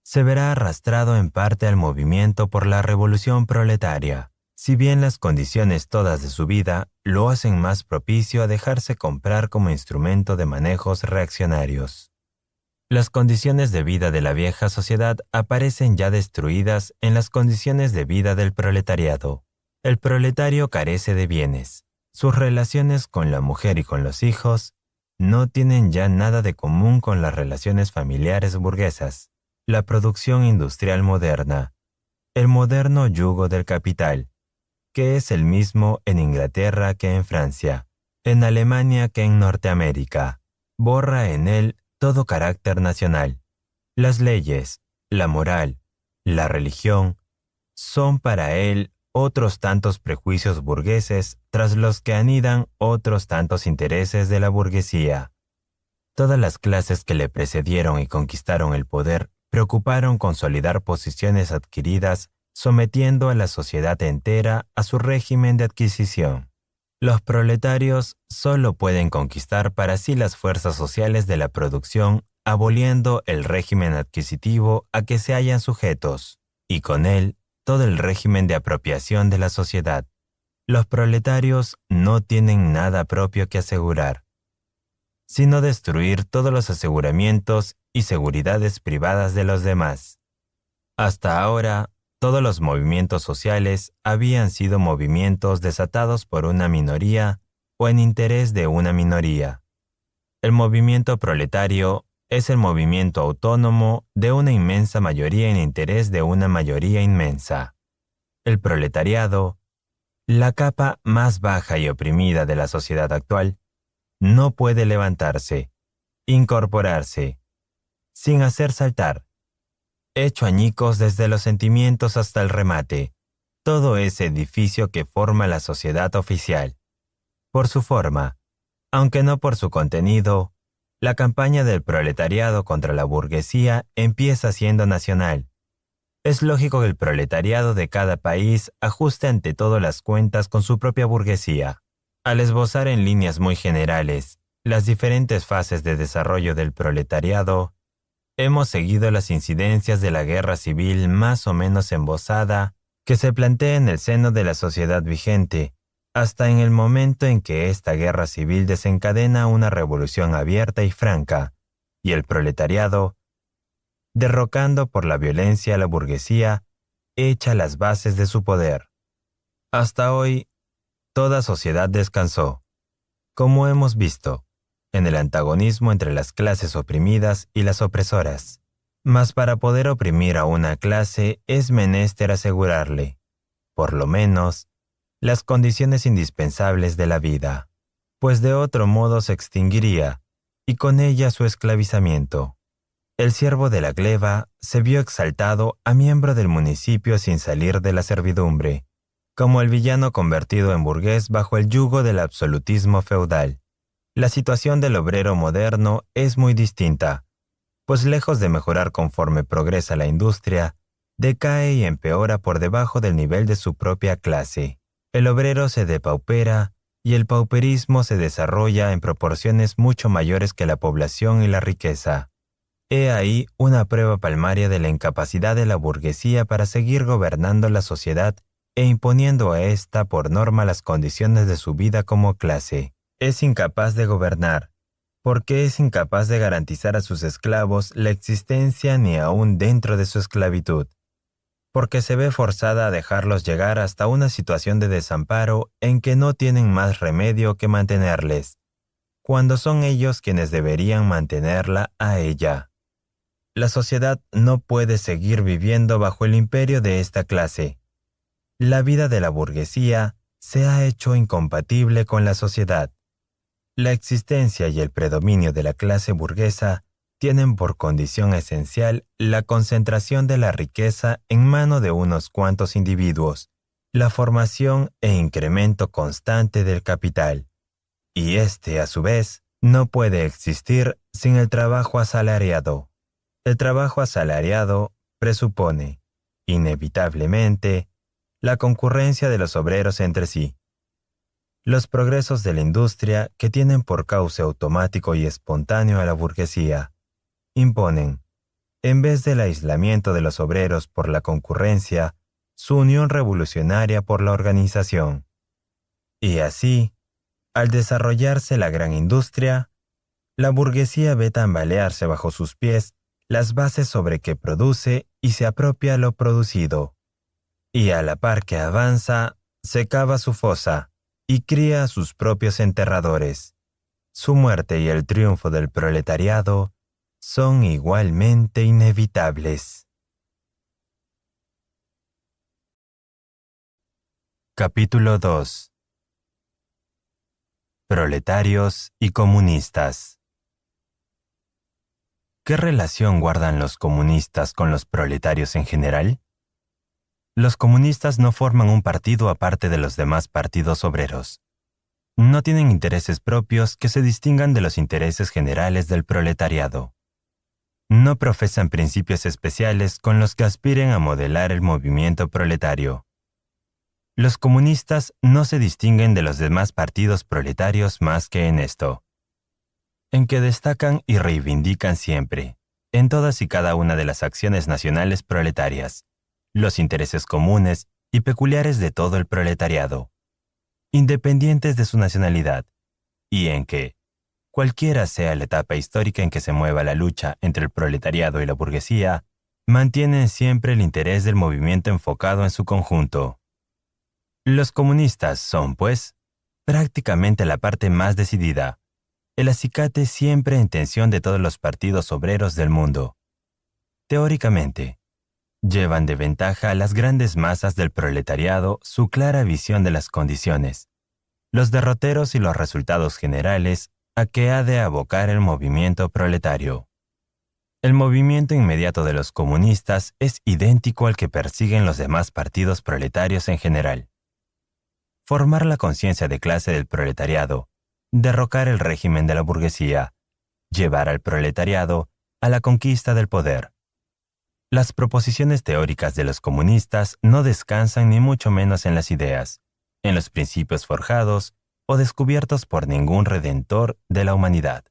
Se verá arrastrado en parte al movimiento por la revolución proletaria, si bien las condiciones todas de su vida lo hacen más propicio a dejarse comprar como instrumento de manejos reaccionarios. Las condiciones de vida de la vieja sociedad aparecen ya destruidas en las condiciones de vida del proletariado. El proletario carece de bienes. Sus relaciones con la mujer y con los hijos no tienen ya nada de común con las relaciones familiares burguesas. La producción industrial moderna, el moderno yugo del capital, que es el mismo en Inglaterra que en Francia, en Alemania que en Norteamérica, borra en él todo carácter nacional. Las leyes, la moral, la religión, son para él otros tantos prejuicios burgueses tras los que anidan otros tantos intereses de la burguesía. Todas las clases que le precedieron y conquistaron el poder preocuparon consolidar posiciones adquiridas, sometiendo a la sociedad entera a su régimen de adquisición. Los proletarios solo pueden conquistar para sí las fuerzas sociales de la producción, aboliendo el régimen adquisitivo a que se hallan sujetos, y con él todo el régimen de apropiación de la sociedad. Los proletarios no tienen nada propio que asegurar, sino destruir todos los aseguramientos y seguridades privadas de los demás. Hasta ahora, todos los movimientos sociales habían sido movimientos desatados por una minoría o en interés de una minoría. El movimiento proletario es el movimiento autónomo de una inmensa mayoría en interés de una mayoría inmensa. El proletariado, la capa más baja y oprimida de la sociedad actual, no puede levantarse, incorporarse, sin hacer saltar, hecho añicos desde los sentimientos hasta el remate, todo ese edificio que forma la sociedad oficial. Por su forma, aunque no por su contenido, la campaña del proletariado contra la burguesía empieza siendo nacional. Es lógico que el proletariado de cada país ajuste ante todo las cuentas con su propia burguesía. Al esbozar en líneas muy generales las diferentes fases de desarrollo del proletariado, hemos seguido las incidencias de la guerra civil más o menos embosada que se plantea en el seno de la sociedad vigente, hasta en el momento en que esta guerra civil desencadena una revolución abierta y franca, y el proletariado, derrocando por la violencia a la burguesía, echa las bases de su poder. Hasta hoy, toda sociedad descansó, como hemos visto, en el antagonismo entre las clases oprimidas y las opresoras. Mas para poder oprimir a una clase es menester asegurarle, por lo menos, las condiciones indispensables de la vida, pues de otro modo se extinguiría, y con ella su esclavizamiento. El siervo de la gleba se vio exaltado a miembro del municipio sin salir de la servidumbre, como el villano convertido en burgués bajo el yugo del absolutismo feudal. La situación del obrero moderno es muy distinta, pues lejos de mejorar conforme progresa la industria, decae y empeora por debajo del nivel de su propia clase. El obrero se depaupera y el pauperismo se desarrolla en proporciones mucho mayores que la población y la riqueza. He ahí una prueba palmaria de la incapacidad de la burguesía para seguir gobernando la sociedad e imponiendo a ésta por norma las condiciones de su vida como clase. Es incapaz de gobernar, porque es incapaz de garantizar a sus esclavos la existencia ni aún dentro de su esclavitud, porque se ve forzada a dejarlos llegar hasta una situación de desamparo en que no tienen más remedio que mantenerles, cuando son ellos quienes deberían mantenerla a ella. La sociedad no puede seguir viviendo bajo el imperio de esta clase. La vida de la burguesía se ha hecho incompatible con la sociedad. La existencia y el predominio de la clase burguesa tienen por condición esencial la concentración de la riqueza en mano de unos cuantos individuos, la formación e incremento constante del capital. Y este, a su vez, no puede existir sin el trabajo asalariado. El trabajo asalariado presupone, inevitablemente, la concurrencia de los obreros entre sí. Los progresos de la industria, que tienen por cauce automático y espontáneo a la burguesía, imponen, en vez del aislamiento de los obreros por la concurrencia, su unión revolucionaria por la organización. Y así, al desarrollarse la gran industria, la burguesía ve tambalearse bajo sus pies las bases sobre que produce y se apropia lo producido. Y a la par que avanza, se cava su fosa y cría a sus propios enterradores. Su muerte y el triunfo del proletariado son igualmente inevitables. Capítulo 2. Proletarios y comunistas. ¿Qué relación guardan los comunistas con los proletarios en general? Los comunistas no forman un partido aparte de los demás partidos obreros. No tienen intereses propios que se distingan de los intereses generales del proletariado. No profesan principios especiales con los que aspiren a modelar el movimiento proletario. Los comunistas no se distinguen de los demás partidos proletarios más que en esto, en que destacan y reivindican siempre, en todas y cada una de las acciones nacionales proletarias, los intereses comunes y peculiares de todo el proletariado, independientes de su nacionalidad, y en que, cualquiera sea la etapa histórica en que se mueva la lucha entre el proletariado y la burguesía, mantienen siempre el interés del movimiento enfocado en su conjunto. Los comunistas son, pues, prácticamente la parte más decidida, el acicate siempre en tensión de todos los partidos obreros del mundo. Teóricamente, llevan de ventaja a las grandes masas del proletariado su clara visión de las condiciones, los derroteros y los resultados generales a que ha de abocar el movimiento proletario. El movimiento inmediato de los comunistas es idéntico al que persiguen los demás partidos proletarios en general. Formar la conciencia de clase del proletariado, derrocar el régimen de la burguesía, llevar al proletariado a la conquista del poder. Las proposiciones teóricas de los comunistas no descansan ni mucho menos en las ideas, en los principios forjados o descubiertos por ningún redentor de la humanidad.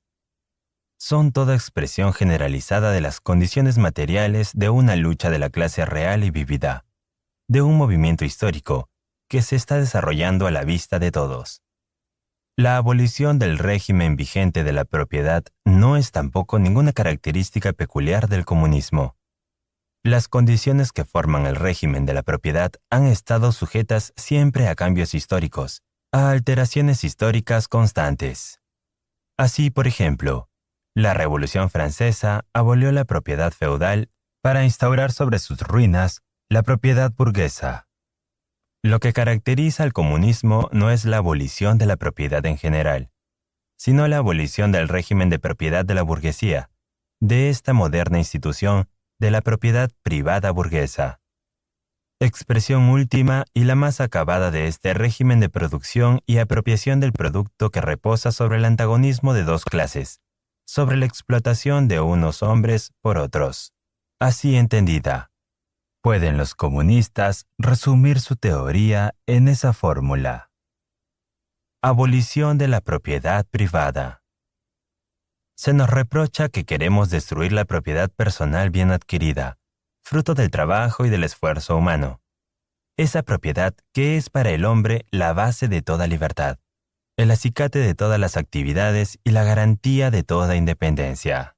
Son toda expresión generalizada de las condiciones materiales de una lucha de la clase real y vívida, de un movimiento histórico que se está desarrollando a la vista de todos. La abolición del régimen vigente de la propiedad no es tampoco ninguna característica peculiar del comunismo. Las condiciones que forman el régimen de la propiedad han estado sujetas siempre a cambios históricos, a alteraciones históricas constantes. Así, por ejemplo, la Revolución Francesa abolió la propiedad feudal para instaurar sobre sus ruinas la propiedad burguesa. Lo que caracteriza al comunismo no es la abolición de la propiedad en general, sino la abolición del régimen de propiedad de la burguesía, de esta moderna institución de la propiedad privada burguesa. Expresión última y la más acabada de este régimen de producción y apropiación del producto que reposa sobre el antagonismo de dos clases, sobre la explotación de unos hombres por otros. Así entendida, pueden los comunistas resumir su teoría en esa fórmula. Abolición de la propiedad privada. Se nos reprocha que queremos destruir la propiedad personal bien adquirida, fruto del trabajo y del esfuerzo humano. Esa propiedad que es para el hombre la base de toda libertad, el acicate de todas las actividades y la garantía de toda independencia.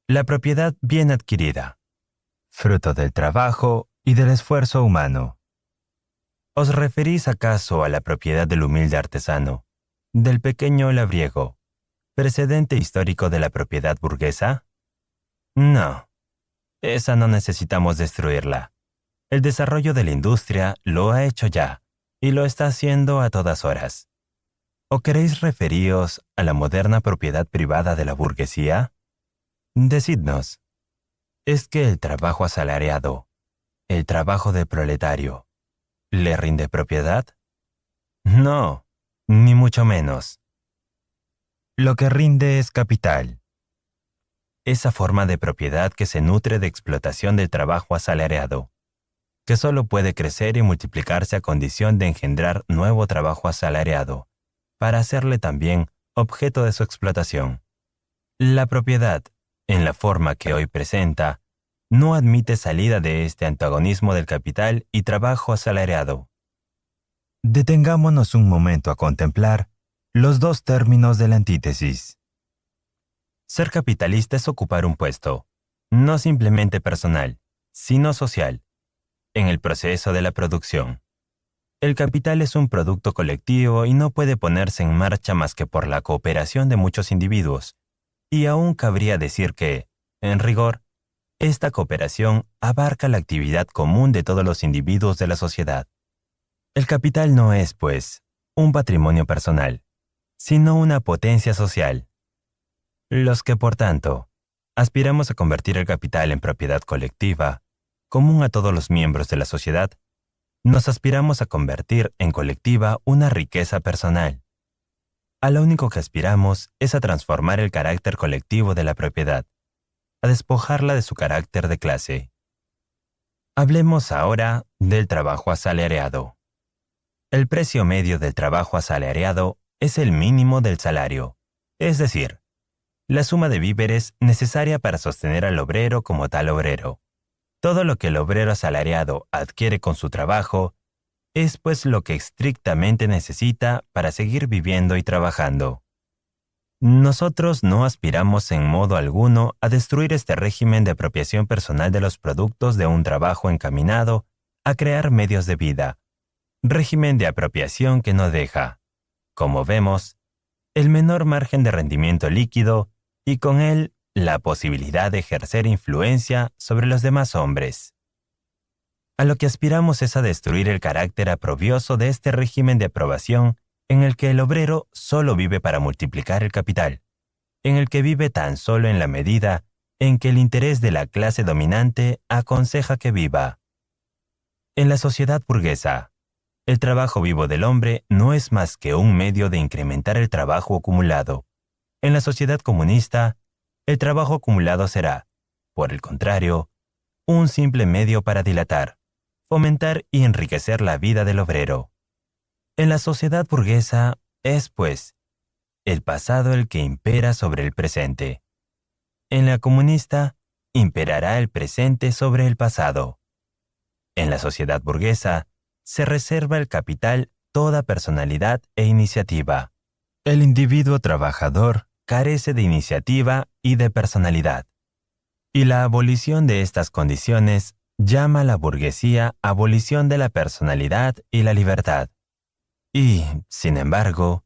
La propiedad bien adquirida, fruto del trabajo y del esfuerzo humano. ¿Os referís acaso a la propiedad del humilde artesano, del pequeño labriego, precedente histórico de la propiedad burguesa? No, esa no necesitamos destruirla. El desarrollo de la industria lo ha hecho ya, y lo está haciendo a todas horas. ¿O queréis referíos a la moderna propiedad privada de la burguesía? Decidnos, ¿es que el trabajo asalariado, el trabajo del proletario, le rinde propiedad? No, ni mucho menos. Lo que rinde es capital. Esa forma de propiedad que se nutre de explotación del trabajo asalariado, que solo puede crecer y multiplicarse a condición de engendrar nuevo trabajo asalariado, para hacerle también objeto de su explotación. La propiedad, en la forma que hoy presenta, no admite salida de este antagonismo del capital y trabajo asalariado. Detengámonos un momento a contemplar los dos términos de la antítesis. Ser capitalista es ocupar un puesto, no simplemente personal, sino social, en el proceso de la producción. El capital es un producto colectivo y no puede ponerse en marcha más que por la cooperación de muchos individuos, y aún cabría decir que, en rigor, esta cooperación abarca la actividad común de todos los individuos de la sociedad. El capital no es, pues, un patrimonio personal, sino una potencia social. Los que, por tanto, aspiramos a convertir el capital en propiedad colectiva, común a todos los miembros de la sociedad, nos aspiramos a convertir en colectiva una riqueza personal. A lo único que aspiramos es a transformar el carácter colectivo de la propiedad, a despojarla de su carácter de clase. Hablemos ahora del trabajo asalariado. El precio medio del trabajo asalariado es el mínimo del salario, es decir, la suma de víveres necesaria para sostener al obrero como tal obrero. Todo lo que el obrero asalariado adquiere con su trabajo es pues lo que estrictamente necesita para seguir viviendo y trabajando. Nosotros no aspiramos en modo alguno a destruir este régimen de apropiación personal de los productos de un trabajo encaminado a crear medios de vida, régimen de apropiación que no deja, como vemos, el menor margen de rendimiento líquido y con él la posibilidad de ejercer influencia sobre los demás hombres. A lo que aspiramos es a destruir el carácter aprobioso de este régimen de aprobación en el que el obrero solo vive para multiplicar el capital, en el que vive tan solo en la medida en que el interés de la clase dominante aconseja que viva. En la sociedad burguesa, el trabajo vivo del hombre no es más que un medio de incrementar el trabajo acumulado. En la sociedad comunista, el trabajo acumulado será, por el contrario, un simple medio para dilatar, fomentar y enriquecer la vida del obrero. En la sociedad burguesa es, pues, el pasado el que impera sobre el presente. En la comunista, imperará el presente sobre el pasado. En la sociedad burguesa, se reserva el capital toda personalidad e iniciativa. El individuo trabajador carece de iniciativa y de personalidad. Y la abolición de estas condiciones llama a la burguesía abolición de la personalidad y la libertad. Y, sin embargo,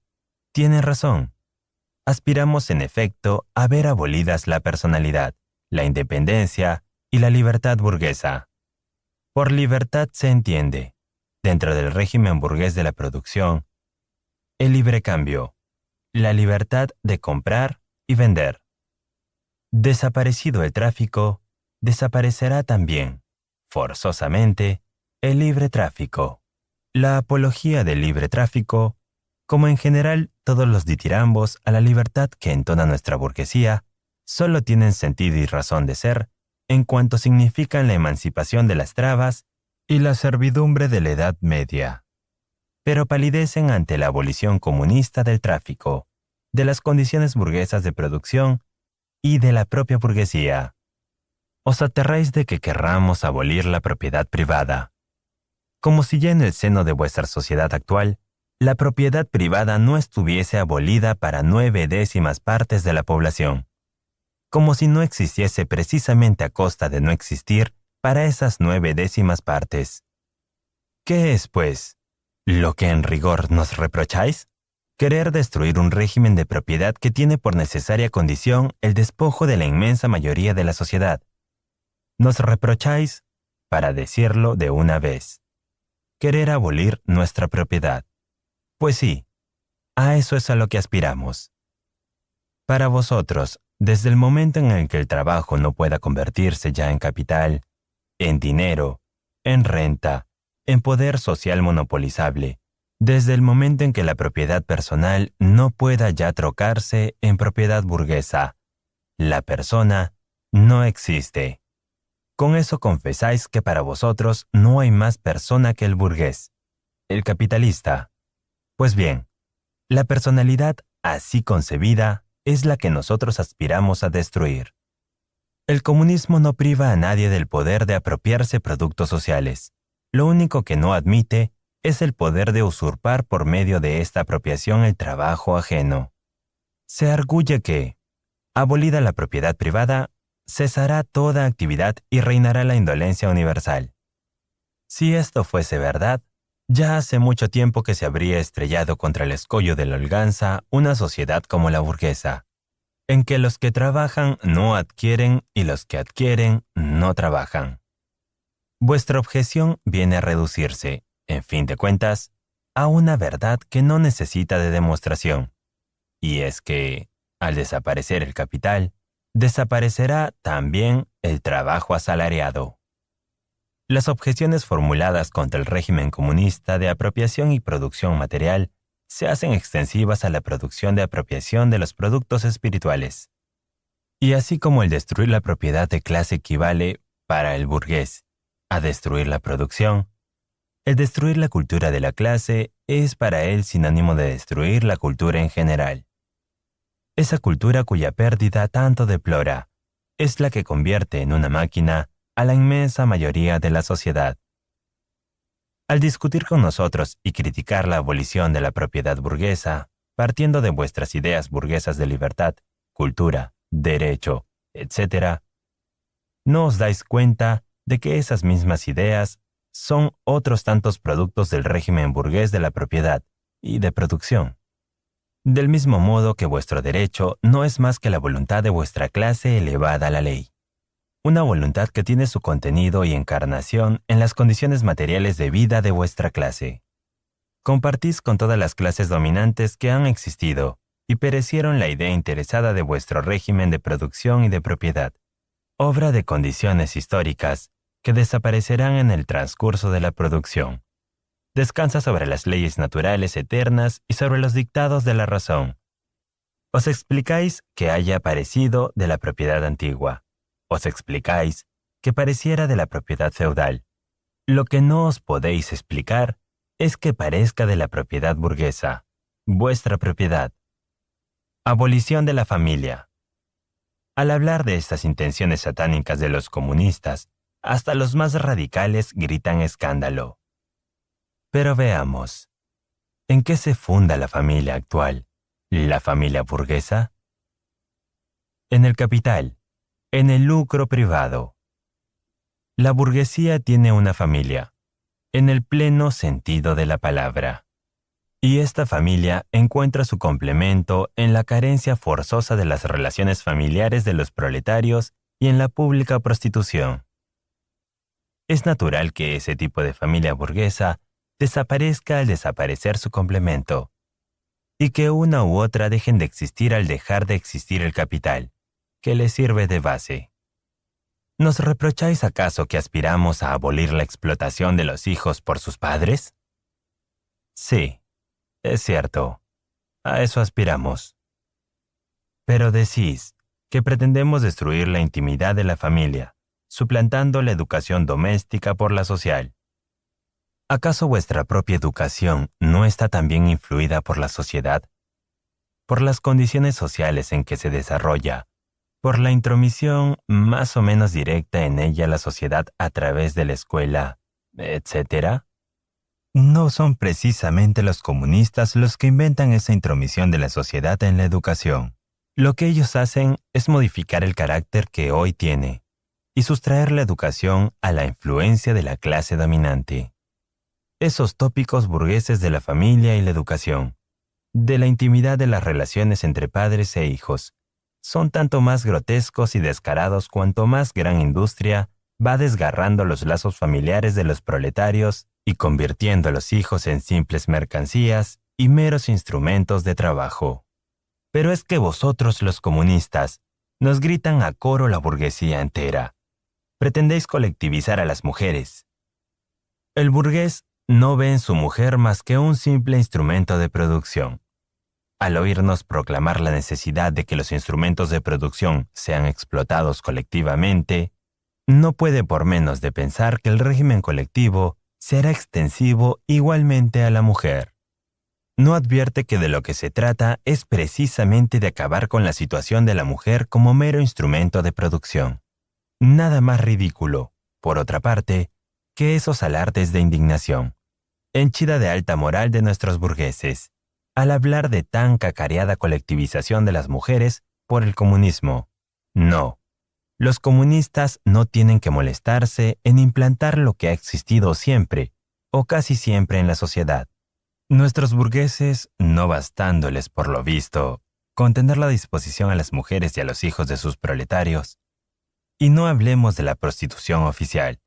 tiene razón. Aspiramos en efecto a ver abolidas la personalidad, la independencia y la libertad burguesa. Por libertad se entiende, dentro del régimen burgués de la producción, el libre cambio, la libertad de comprar y vender. Desaparecido el tráfico, desaparecerá también, forzosamente, el libre tráfico. La apología del libre tráfico, como en general todos los ditirambos a la libertad que entona nuestra burguesía, solo tienen sentido y razón de ser en cuanto significan la emancipación de las trabas y la servidumbre de la Edad Media. Pero palidecen ante la abolición comunista del tráfico, de las condiciones burguesas de producción y de la propia burguesía. Os aterráis de que querramos abolir la propiedad privada, como si ya en el seno de vuestra sociedad actual, la propiedad privada no estuviese abolida para 9/10 partes de la población, como si no existiese precisamente a costa de no existir para esas 9/10 partes. ¿Qué es, pues, lo que en rigor nos reprocháis? Querer destruir un régimen de propiedad que tiene por necesaria condición el despojo de la inmensa mayoría de la sociedad. Nos reprocháis, para decirlo de una vez, querer abolir nuestra propiedad. Pues sí, a eso es a lo que aspiramos. Para vosotros, desde el momento en el que el trabajo no pueda convertirse ya en capital, en dinero, en renta, en poder social monopolizable, desde el momento en que la propiedad personal no pueda ya trocarse en propiedad burguesa, la persona no existe. Con eso confesáis que para vosotros no hay más persona que el burgués, el capitalista. Pues bien, la personalidad así concebida es la que nosotros aspiramos a destruir. El comunismo no priva a nadie del poder de apropiarse productos sociales. Lo único que no admite es el poder de usurpar por medio de esta apropiación el trabajo ajeno. Se arguye que, abolida la propiedad privada, cesará toda actividad y reinará la indolencia universal. Si esto fuese verdad, ya hace mucho tiempo que se habría estrellado contra el escollo de la holganza una sociedad como la burguesa, en que los que trabajan no adquieren y los que adquieren no trabajan. Vuestra objeción viene a reducirse, en fin de cuentas, a una verdad que no necesita de demostración, y es que, al desaparecer el capital, desaparecerá también el trabajo asalariado. Las objeciones formuladas contra el régimen comunista de apropiación y producción material se hacen extensivas a la producción de apropiación de los productos espirituales. Y así como el destruir la propiedad de clase equivale, para el burgués, a destruir la producción, el destruir la cultura de la clase es para él sinónimo de destruir la cultura en general. Esa cultura cuya pérdida tanto deplora es la que convierte en una máquina a la inmensa mayoría de la sociedad. Al discutir con nosotros y criticar la abolición de la propiedad burguesa, partiendo de vuestras ideas burguesas de libertad, cultura, derecho, etc., no os dais cuenta de que esas mismas ideas son otros tantos productos del régimen burgués de la propiedad y de producción. Del mismo modo que vuestro derecho no es más que la voluntad de vuestra clase elevada a la ley. Una voluntad que tiene su contenido y encarnación en las condiciones materiales de vida de vuestra clase. Compartís con todas las clases dominantes que han existido y perecieron la idea interesada de vuestro régimen de producción y de propiedad, obra de condiciones históricas que desaparecerán en el transcurso de la producción. Descansa sobre las leyes naturales eternas y sobre los dictados de la razón. Os explicáis que haya parecido de la propiedad antigua. Os explicáis que pareciera de la propiedad feudal. Lo que no os podéis explicar es que parezca de la propiedad burguesa, vuestra propiedad. Abolición de la familia. Al hablar de estas intenciones satánicas de los comunistas, hasta los más radicales gritan escándalo. Pero veamos, ¿en qué se funda la familia actual, la familia burguesa? En el capital, en el lucro privado. La burguesía tiene una familia, en el pleno sentido de la palabra. Y esta familia encuentra su complemento en la carencia forzosa de las relaciones familiares de los proletarios y en la pública prostitución. Es natural que ese tipo de familia burguesa desaparezca al desaparecer su complemento, y que una u otra dejen de existir al dejar de existir el capital, que les sirve de base. ¿Nos reprocháis acaso que aspiramos a abolir la explotación de los hijos por sus padres? Sí, es cierto, a eso aspiramos. Pero decís que pretendemos destruir la intimidad de la familia, suplantando la educación doméstica por la social. ¿Acaso vuestra propia educación no está también influida por la sociedad? Por las condiciones sociales en que se desarrolla, por la intromisión más o menos directa en ella la sociedad a través de la escuela, etc. No son precisamente los comunistas los que inventan esa intromisión de la sociedad en la educación. Lo que ellos hacen es modificar el carácter que hoy tiene y sustraer la educación a la influencia de la clase dominante. Esos tópicos burgueses de la familia y la educación, de la intimidad de las relaciones entre padres e hijos, son tanto más grotescos y descarados cuanto más gran industria va desgarrando los lazos familiares de los proletarios y convirtiendo a los hijos en simples mercancías y meros instrumentos de trabajo. Pero es que vosotros, los comunistas, nos gritan a coro la burguesía entera. Pretendéis colectivizar a las mujeres. El burgués no ve en su mujer más que un simple instrumento de producción. Al oírnos proclamar la necesidad de que los instrumentos de producción sean explotados colectivamente, no puede por menos de pensar que el régimen colectivo será extensivo igualmente a la mujer. No advierte que de lo que se trata es precisamente de acabar con la situación de la mujer como mero instrumento de producción. Nada más ridículo, por otra parte, que esos alardes de indignación, henchida de alta moral de nuestros burgueses, al hablar de tan cacareada colectivización de las mujeres por el comunismo. No, los comunistas no tienen que molestarse en implantar lo que ha existido siempre, o casi siempre en la sociedad. Nuestros burgueses, no bastándoles por lo visto, con tener la disposición a las mujeres y a los hijos de sus proletarios, y no hablemos de la prostitución oficial,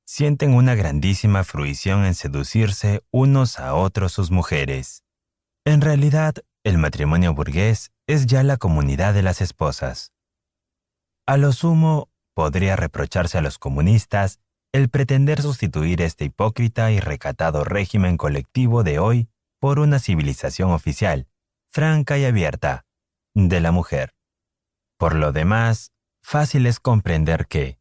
sienten una grandísima fruición en seducirse unos a otros sus mujeres. En realidad, el matrimonio burgués es ya la comunidad de las esposas. A lo sumo, podría reprocharse a los comunistas el pretender sustituir este hipócrita y recatado régimen colectivo de hoy por una civilización oficial, franca y abierta, de la mujer. Por lo demás, fácil es comprender que,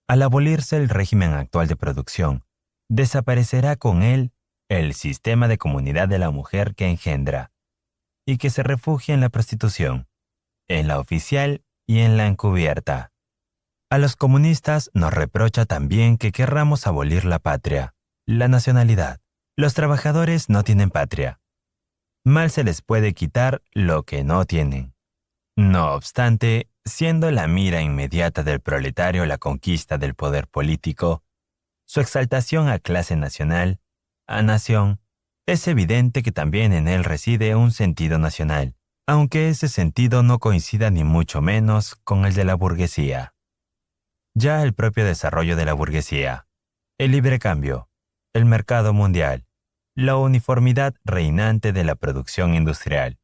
al abolirse el régimen actual de producción, desaparecerá con él el sistema de comunidad de la mujer que engendra, y que se refugia en la prostitución, en la oficial y en la encubierta. A los comunistas nos reprocha también que querramos abolir la patria, la nacionalidad. Los trabajadores no tienen patria. Mal se les puede quitar lo que no tienen. No obstante, siendo la mira inmediata del proletario la conquista del poder político, su exaltación a clase nacional, a nación, es evidente que también en él reside un sentido nacional, aunque ese sentido no coincida ni mucho menos con el de la burguesía. Ya el propio desarrollo de la burguesía, el libre cambio, el mercado mundial, la uniformidad reinante de la producción industrial,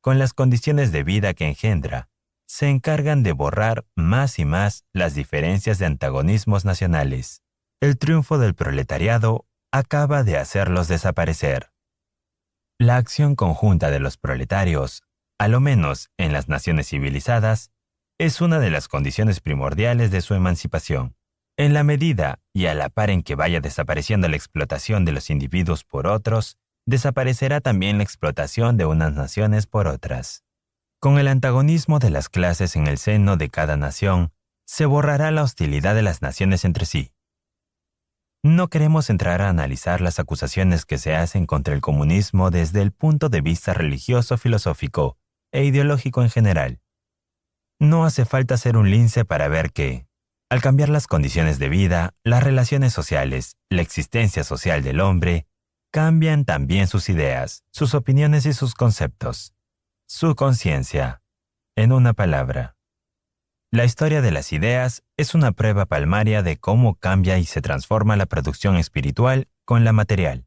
con las condiciones de vida que engendra, se encargan de borrar más y más las diferencias de antagonismos nacionales. El triunfo del proletariado acaba de hacerlos desaparecer. La acción conjunta de los proletarios, a lo menos en las naciones civilizadas, es una de las condiciones primordiales de su emancipación. En la medida y a la par en que vaya desapareciendo la explotación de los individuos por otros, desaparecerá también la explotación de unas naciones por otras. Con el antagonismo de las clases en el seno de cada nación, se borrará la hostilidad de las naciones entre sí. No queremos entrar a analizar las acusaciones que se hacen contra el comunismo desde el punto de vista religioso, filosófico e ideológico en general. No hace falta ser un lince para ver que, al cambiar las condiciones de vida, las relaciones sociales, la existencia social del hombre, cambian también sus ideas, sus opiniones y sus conceptos. Su conciencia. En una palabra. La historia de las ideas es una prueba palmaria de cómo cambia y se transforma la producción espiritual con la material.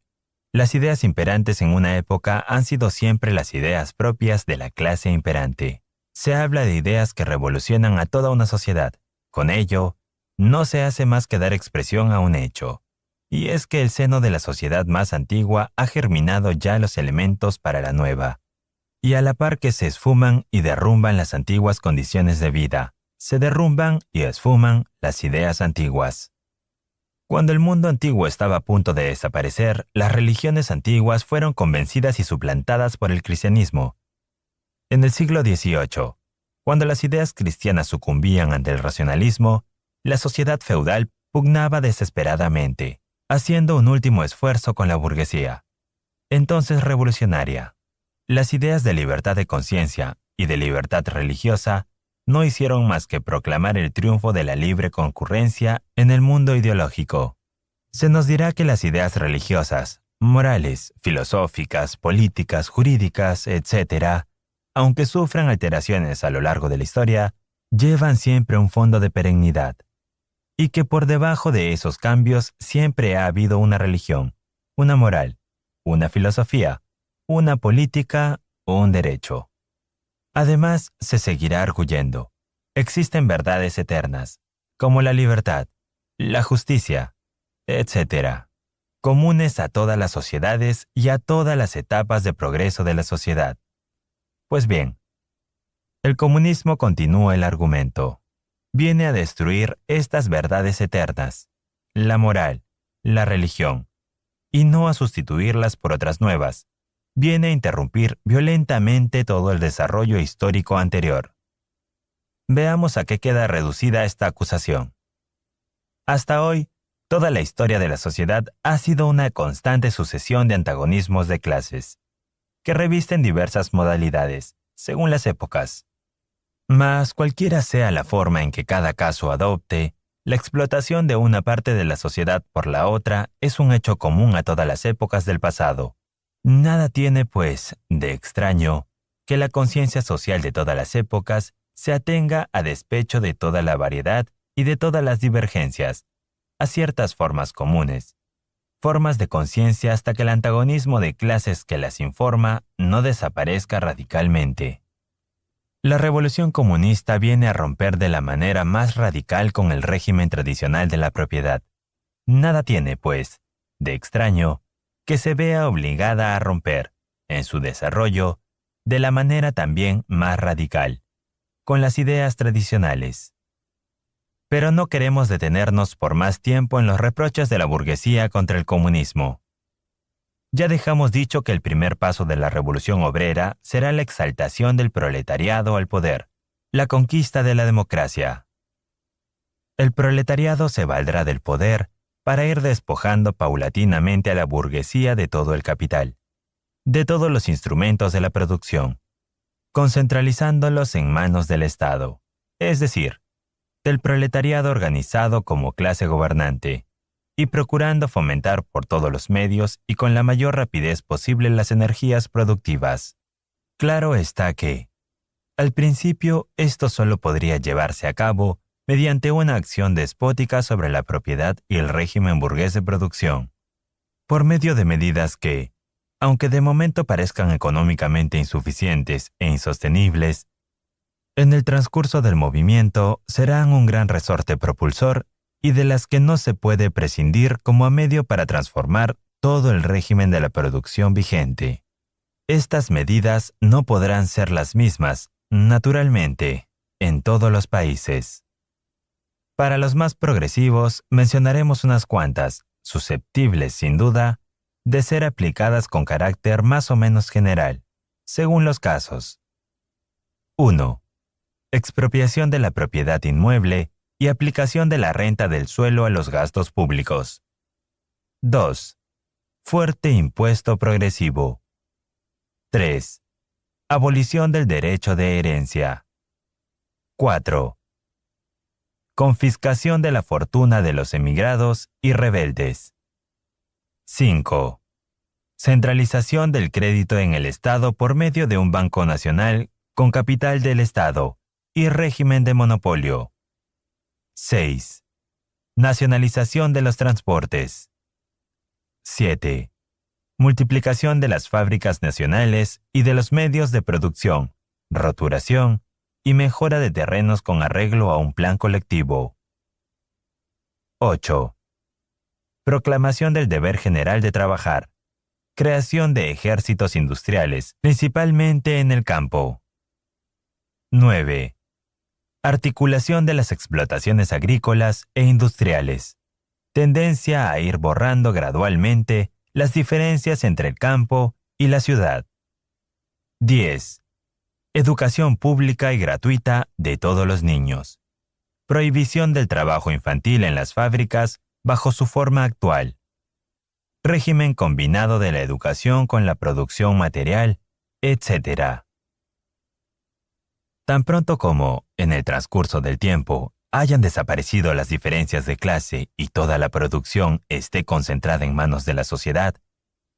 Las ideas imperantes en una época han sido siempre las ideas propias de la clase imperante. Se habla de ideas que revolucionan a toda una sociedad. Con ello, no se hace más que dar expresión a un hecho. Y es que el seno de la sociedad más antigua ha germinado ya los elementos para la nueva. Y a la par que se esfuman y derrumban las antiguas condiciones de vida, se derrumban y esfuman las ideas antiguas. Cuando el mundo antiguo estaba a punto de desaparecer, las religiones antiguas fueron convencidas y suplantadas por el cristianismo. En el siglo XVIII, cuando las ideas cristianas sucumbían ante el racionalismo, la sociedad feudal pugnaba desesperadamente, haciendo un último esfuerzo con la burguesía, entonces revolucionaria. Las ideas de libertad de conciencia y de libertad religiosa no hicieron más que proclamar el triunfo de la libre concurrencia en el mundo ideológico. Se nos dirá que las ideas religiosas, morales, filosóficas, políticas, jurídicas, etc., aunque sufran alteraciones a lo largo de la historia, llevan siempre un fondo de perennidad, y que por debajo de esos cambios siempre ha habido una religión, una moral, una filosofía, una política o un derecho. Además, se seguirá arguyendo. Existen verdades eternas, como la libertad, la justicia, etc., comunes a todas las sociedades y a todas las etapas de progreso de la sociedad. Pues bien, el comunismo, continúa el argumento, viene a destruir estas verdades eternas, la moral, la religión, y no a sustituirlas por otras nuevas. Viene a interrumpir violentamente todo el desarrollo histórico anterior. Veamos a qué queda reducida esta acusación. Hasta hoy, toda la historia de la sociedad ha sido una constante sucesión de antagonismos de clases, que revisten diversas modalidades, según las épocas. Mas cualquiera sea la forma en que cada caso adopte, la explotación de una parte de la sociedad por la otra es un hecho común a todas las épocas del pasado. Nada tiene, pues, de extraño que la conciencia social de todas las épocas se atenga, a despecho de toda la variedad y de todas las divergencias, a ciertas formas comunes, formas de conciencia hasta que el antagonismo de clases que las informa no desaparezca radicalmente. La revolución comunista viene a romper de la manera más radical con el régimen tradicional de la propiedad. Nada tiene, pues, de extraño que se vea obligada a romper, en su desarrollo, de la manera también más radical, con las ideas tradicionales. Pero no queremos detenernos por más tiempo en los reproches de la burguesía contra el comunismo. Ya dejamos dicho que el primer paso de la revolución obrera será la exaltación del proletariado al poder, la conquista de la democracia. El proletariado se valdrá del poder para ir despojando paulatinamente a la burguesía de todo el capital, de todos los instrumentos de la producción, concentralizándolos en manos del Estado, es decir, del proletariado organizado como clase gobernante, y procurando fomentar por todos los medios y con la mayor rapidez posible las energías productivas. Claro está que, al principio, esto solo podría llevarse a cabo mediante una acción despótica sobre la propiedad y el régimen burgués de producción, por medio de medidas que, aunque de momento parezcan económicamente insuficientes e insostenibles, en el transcurso del movimiento serán un gran resorte propulsor y de las que no se puede prescindir como a medio para transformar todo el régimen de la producción vigente. Estas medidas no podrán ser las mismas, naturalmente, en todos los países. Para los más progresivos, mencionaremos unas cuantas, susceptibles, sin duda, de ser aplicadas con carácter más o menos general, según los casos. 1. Expropiación de la propiedad inmueble y aplicación de la renta del suelo a los gastos públicos. 2. Fuerte impuesto progresivo. 3. Abolición del derecho de herencia. 4. Confiscación de la fortuna de los emigrados y rebeldes. 5. Centralización del crédito en el Estado por medio de un Banco Nacional con capital del Estado y régimen de monopolio. 6. Nacionalización de los transportes. 7. Multiplicación de las fábricas nacionales y de los medios de producción, roturación y mejora de terrenos con arreglo a un plan colectivo. 8. Proclamación del deber general de trabajar. Creación de ejércitos industriales, principalmente en el campo. 9. Articulación de las explotaciones agrícolas e industriales. Tendencia a ir borrando gradualmente las diferencias entre el campo y la ciudad. 10. Educación pública y gratuita de todos los niños. Prohibición del trabajo infantil en las fábricas bajo su forma actual. Régimen combinado de la educación con la producción material, etc. Tan pronto como, en el transcurso del tiempo, hayan desaparecido las diferencias de clase y toda la producción esté concentrada en manos de la sociedad,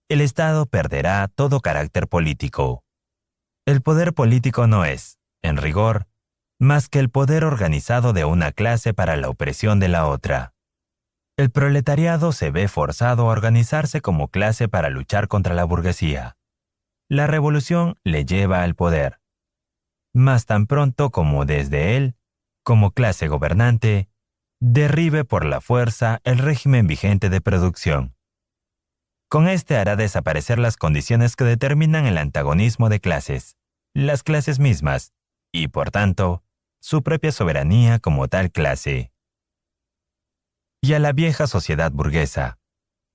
el Estado perderá todo carácter político. El poder político no es, en rigor, más que el poder organizado de una clase para la opresión de la otra. El proletariado se ve forzado a organizarse como clase para luchar contra la burguesía. La revolución le lleva al poder. Mas tan pronto como desde él, como clase gobernante, derribe por la fuerza el régimen vigente de producción. Con este hará desaparecer las condiciones que determinan el antagonismo de clases, las clases mismas, y por tanto, su propia soberanía como tal clase. Y a la vieja sociedad burguesa,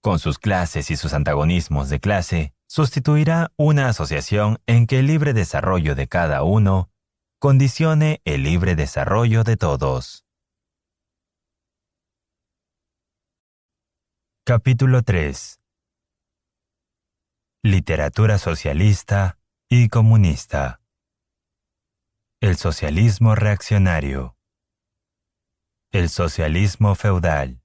con sus clases y sus antagonismos de clase, sustituirá una asociación en que el libre desarrollo de cada uno condicione el libre desarrollo de todos. Capítulo 3. Literatura socialista y comunista. El socialismo reaccionario. El socialismo feudal.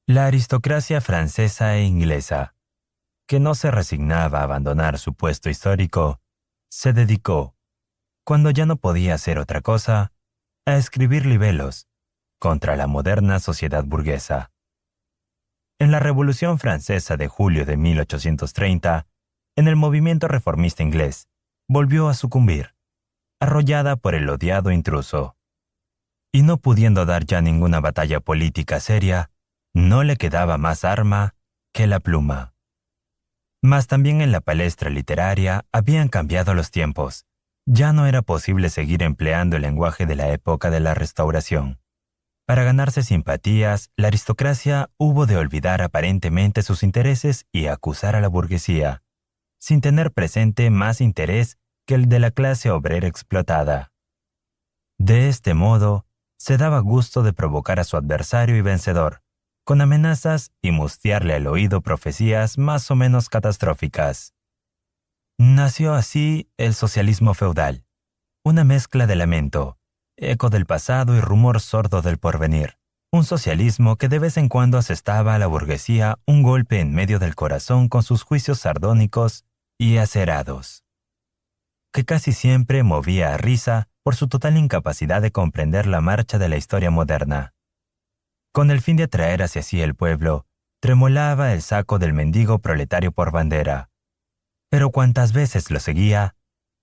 La aristocracia francesa e inglesa, que no se resignaba a abandonar su puesto histórico, se dedicó, cuando ya no podía hacer otra cosa, a escribir libelos contra la moderna sociedad burguesa. En la Revolución Francesa de julio de 1830, en el movimiento reformista inglés, volvió a sucumbir, arrollada por el odiado intruso. Y no pudiendo dar ya ninguna batalla política seria, no le quedaba más arma que la pluma. Mas también en la palestra literaria habían cambiado los tiempos. Ya no era posible seguir empleando el lenguaje de la época de la Restauración. Para ganarse simpatías, la aristocracia hubo de olvidar aparentemente sus intereses y acusar a la burguesía, sin tener presente más interés que el de la clase obrera explotada. De este modo, se daba gusto de provocar a su adversario y vencedor, con amenazas y mustiarle al oído profecías más o menos catastróficas. Nació así el socialismo feudal, una mezcla de lamento, eco del pasado y rumor sordo del porvenir. Un socialismo que de vez en cuando asestaba a la burguesía un golpe en medio del corazón con sus juicios sardónicos y acerados, que casi siempre movía a risa por su total incapacidad de comprender la marcha de la historia moderna. Con el fin de atraer hacia sí el pueblo, tremolaba el saco del mendigo proletario por bandera. Pero cuantas veces lo seguía,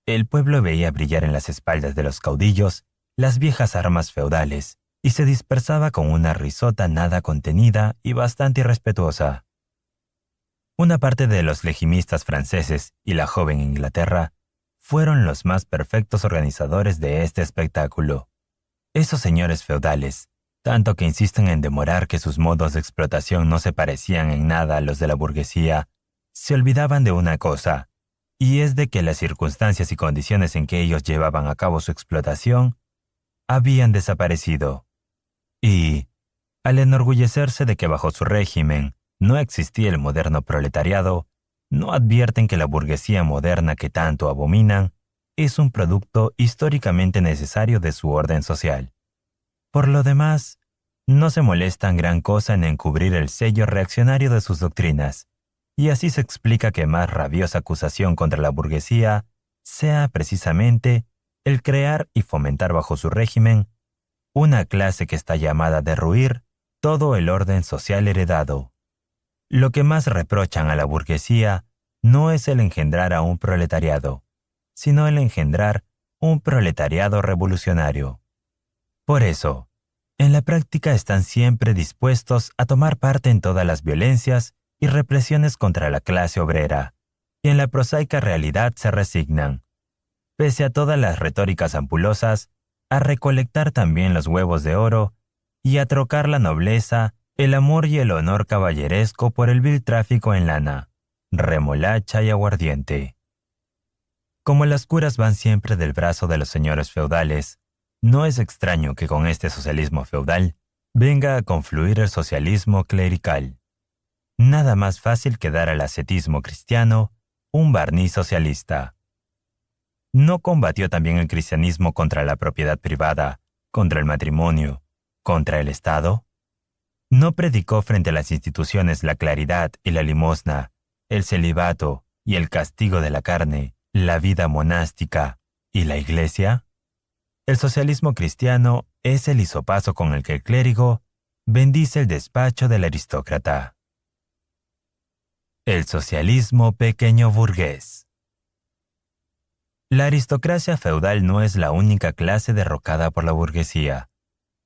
el pueblo veía brillar en las espaldas de los caudillos las viejas armas feudales y se dispersaba con una risota nada contenida y bastante irrespetuosa. Una parte de los legimistas franceses y la joven Inglaterra fueron los más perfectos organizadores de este espectáculo. Esos señores feudales, tanto que insisten en demorar que sus modos de explotación no se parecían en nada a los de la burguesía, se olvidaban de una cosa, y es de que las circunstancias y condiciones en que ellos llevaban a cabo su explotación habían desaparecido. Y, al enorgullecerse de que bajo su régimen no existía el moderno proletariado, no advierten que la burguesía moderna que tanto abominan es un producto históricamente necesario de su orden social. Por lo demás, no se molestan gran cosa en encubrir el sello reaccionario de sus doctrinas, y así se explica que más rabiosa acusación contra la burguesía sea precisamente el crear y fomentar bajo su régimen una clase que está llamada a derruir todo el orden social heredado. Lo que más reprochan a la burguesía no es el engendrar a un proletariado, sino el engendrar un proletariado revolucionario. Por eso, en la práctica están siempre dispuestos a tomar parte en todas las violencias y represiones contra la clase obrera, y en la prosaica realidad se resignan, pese a todas las retóricas ampulosas, a recolectar también los huevos de oro y a trocar la nobleza, el amor y el honor caballeresco por el vil tráfico en lana, remolacha y aguardiente. Como las curas van siempre del brazo de los señores feudales, no es extraño que con este socialismo feudal venga a confluir el socialismo clerical. Nada más fácil que dar al ascetismo cristiano un barniz socialista. ¿No combatió también el cristianismo contra la propiedad privada, contra el matrimonio, contra el Estado? ¿No predicó frente a las instituciones la claridad y la limosna, el celibato y el castigo de la carne, la vida monástica y la iglesia? El socialismo cristiano es el hisopazo con el que el clérigo bendice el despacho del aristócrata. El socialismo pequeño burgués. La aristocracia feudal no es la única clase derrocada por la burguesía,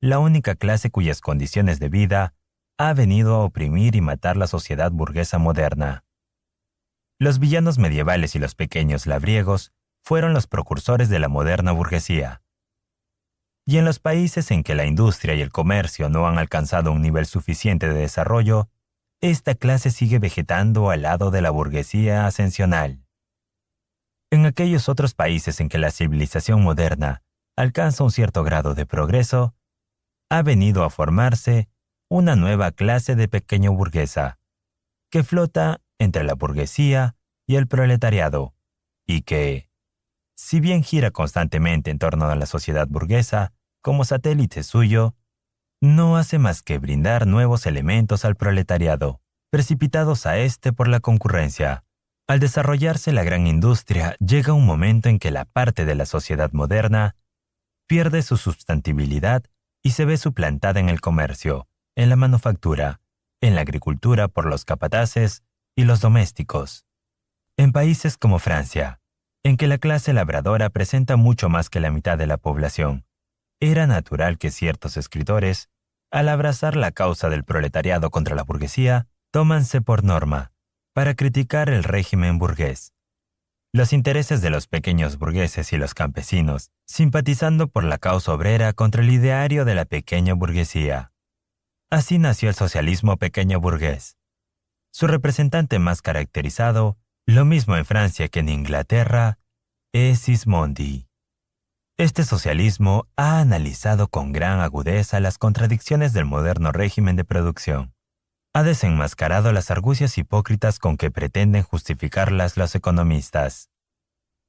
la única clase cuyas condiciones de vida ha venido a oprimir y matar la sociedad burguesa moderna. Los villanos medievales y los pequeños labriegos fueron los precursores de la moderna burguesía. Y en los países en que la industria y el comercio no han alcanzado un nivel suficiente de desarrollo, esta clase sigue vegetando al lado de la burguesía ascensional. En aquellos otros países en que la civilización moderna alcanza un cierto grado de progreso, ha venido a formarse una nueva clase de pequeño burguesa, que flota entre la burguesía y el proletariado, y que, si bien gira constantemente en torno a la sociedad burguesa como satélite suyo, no hace más que brindar nuevos elementos al proletariado, precipitados a éste por la concurrencia. Al desarrollarse la gran industria, llega un momento en que la parte de la sociedad moderna pierde su sustantibilidad y se ve suplantada en el comercio, en la manufactura, en la agricultura por los capataces y los domésticos. En países como Francia, en que la clase labradora presenta mucho más que la mitad de la población, era natural que ciertos escritores, al abrazar la causa del proletariado contra la burguesía, tómanse por norma para criticar el régimen burgués. Los intereses de los pequeños burgueses y los campesinos, simpatizando por la causa obrera contra el ideario de la pequeña burguesía. Así nació el socialismo pequeño burgués. Su representante más caracterizado, lo mismo en Francia que en Inglaterra, es Sismondi. Este socialismo ha analizado con gran agudeza las contradicciones del moderno régimen de producción. Ha desenmascarado las argucias hipócritas con que pretenden justificarlas los economistas.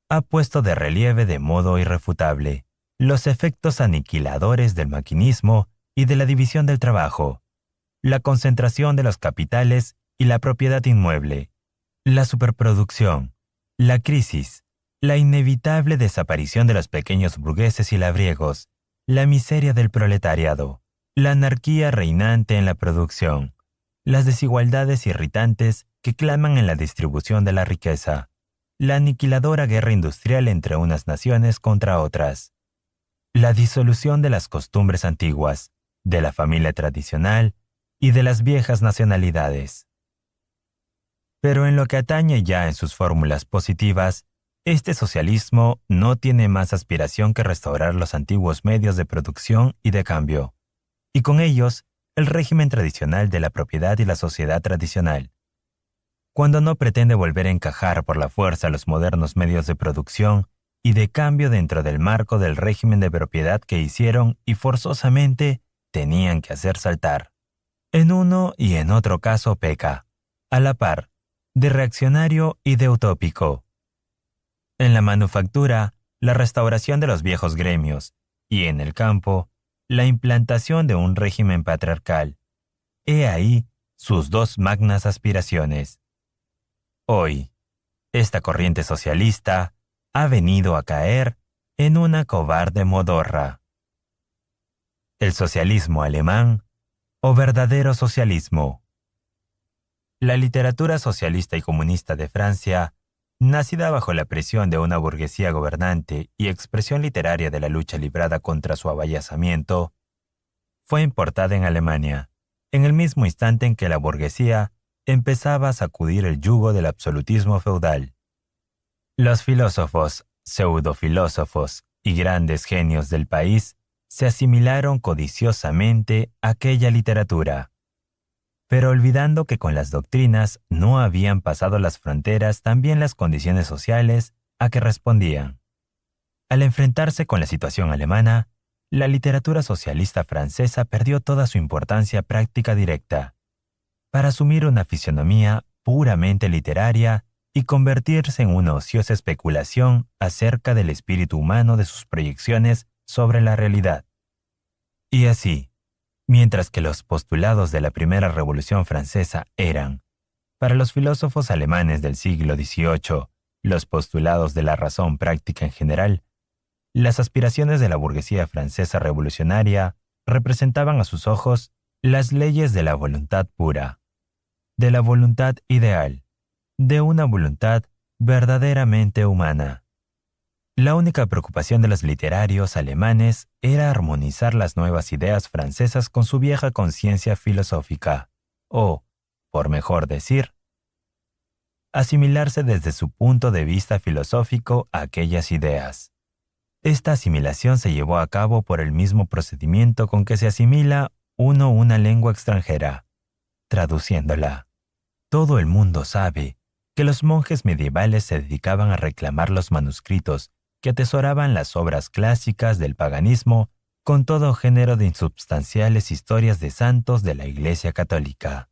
Ha puesto de relieve de modo irrefutable los efectos aniquiladores del maquinismo y de la división del trabajo, la concentración de los capitales y la propiedad inmueble, la superproducción, la crisis, la inevitable desaparición de los pequeños burgueses y labriegos, la miseria del proletariado, la anarquía reinante en la producción, las desigualdades irritantes que claman en la distribución de la riqueza, la aniquiladora guerra industrial entre unas naciones contra otras, la disolución de las costumbres antiguas, de la familia tradicional y de las viejas nacionalidades. Pero en lo que atañe ya en sus fórmulas positivas, este socialismo no tiene más aspiración que restaurar los antiguos medios de producción y de cambio, y con ellos el régimen tradicional de la propiedad y la sociedad tradicional. Cuando no pretende volver a encajar por la fuerza los modernos medios de producción y de cambio dentro del marco del régimen de propiedad que hicieron y forzosamente tenían que hacer saltar. En uno y en otro caso peca, a la par, de reaccionario y de utópico. En la manufactura, la restauración de los viejos gremios, y en el campo, la implantación de un régimen patriarcal. He ahí sus dos magnas aspiraciones. Hoy, esta corriente socialista ha venido a caer en una cobarde modorra. El socialismo alemán o verdadero socialismo. La literatura socialista y comunista de Francia, nacida bajo la presión de una burguesía gobernante y expresión literaria de la lucha librada contra su avallazamiento, fue importada en Alemania, en el mismo instante en que la burguesía empezaba a sacudir el yugo del absolutismo feudal. Los filósofos, pseudofilósofos y grandes genios del país se asimilaron codiciosamente a aquella literatura, pero olvidando que con las doctrinas no habían pasado las fronteras también las condiciones sociales a que respondían. Al enfrentarse con la situación alemana, la literatura socialista francesa perdió toda su importancia práctica directa, para asumir una fisonomía puramente literaria y convertirse en una ociosa especulación acerca del espíritu humano de sus proyecciones sobre la realidad. Y así, mientras que los postulados de la primera Revolución Francesa eran, para los filósofos alemanes del siglo XVIII, los postulados de la razón práctica en general, las aspiraciones de la burguesía francesa revolucionaria representaban a sus ojos las leyes de la voluntad pura, de la voluntad ideal, de una voluntad verdaderamente humana. La única preocupación de los literarios alemanes era armonizar las nuevas ideas francesas con su vieja conciencia filosófica, o, por mejor decir, asimilarse desde su punto de vista filosófico a aquellas ideas. Esta asimilación se llevó a cabo por el mismo procedimiento con que se asimila uno una lengua extranjera, traduciéndola. Todo el mundo sabe que los monjes medievales se dedicaban a reclamar los manuscritos que atesoraban las obras clásicas del paganismo con todo género de insubstanciales historias de santos de la Iglesia Católica.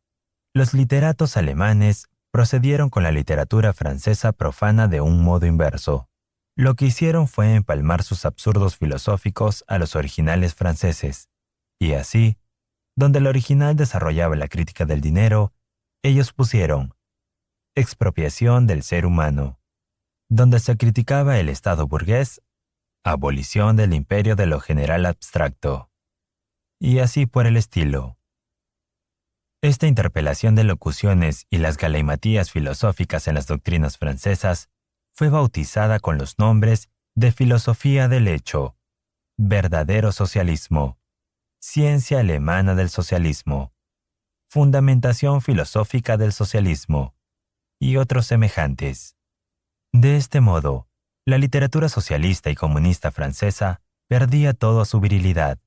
Los literatos alemanes procedieron con la literatura francesa profana de un modo inverso. Lo que hicieron fue empalmar sus absurdos filosóficos a los originales franceses, y así, donde el original desarrollaba la crítica del dinero, ellos pusieron expropiación del ser humano. Donde se criticaba el Estado burgués, abolición del imperio de lo general abstracto. Y así por el estilo. Esta interpelación de locuciones y las galaimatías filosóficas en las doctrinas francesas fue bautizada con los nombres de filosofía del hecho, verdadero socialismo, ciencia alemana del socialismo, fundamentación filosófica del socialismo, y otros semejantes. De este modo, la literatura socialista y comunista francesa perdía toda su virilidad,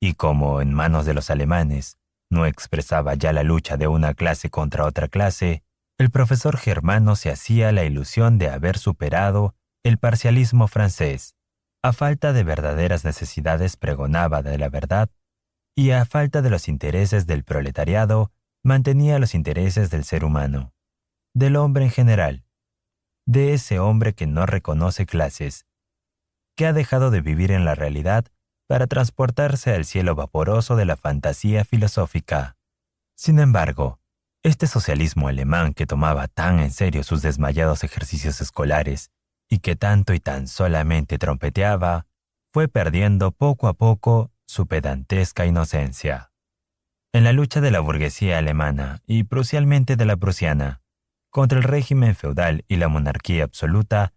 y como en manos de los alemanes no expresaba ya la lucha de una clase contra otra clase, el profesor germano se hacía la ilusión de haber superado el parcialismo francés. A falta de verdaderas necesidades pregonaba de la verdad, y a falta de los intereses del proletariado mantenía los intereses del ser humano, del hombre en general, de ese hombre que no reconoce clases, que ha dejado de vivir en la realidad para transportarse al cielo vaporoso de la fantasía filosófica. Sin embargo, este socialismo alemán que tomaba tan en serio sus desmayados ejercicios escolares y que tanto y tan solamente trompeteaba, fue perdiendo poco a poco su pedantesca inocencia. En la lucha de la burguesía alemana y crucialmente de la prusiana, contra el régimen feudal y la monarquía absoluta,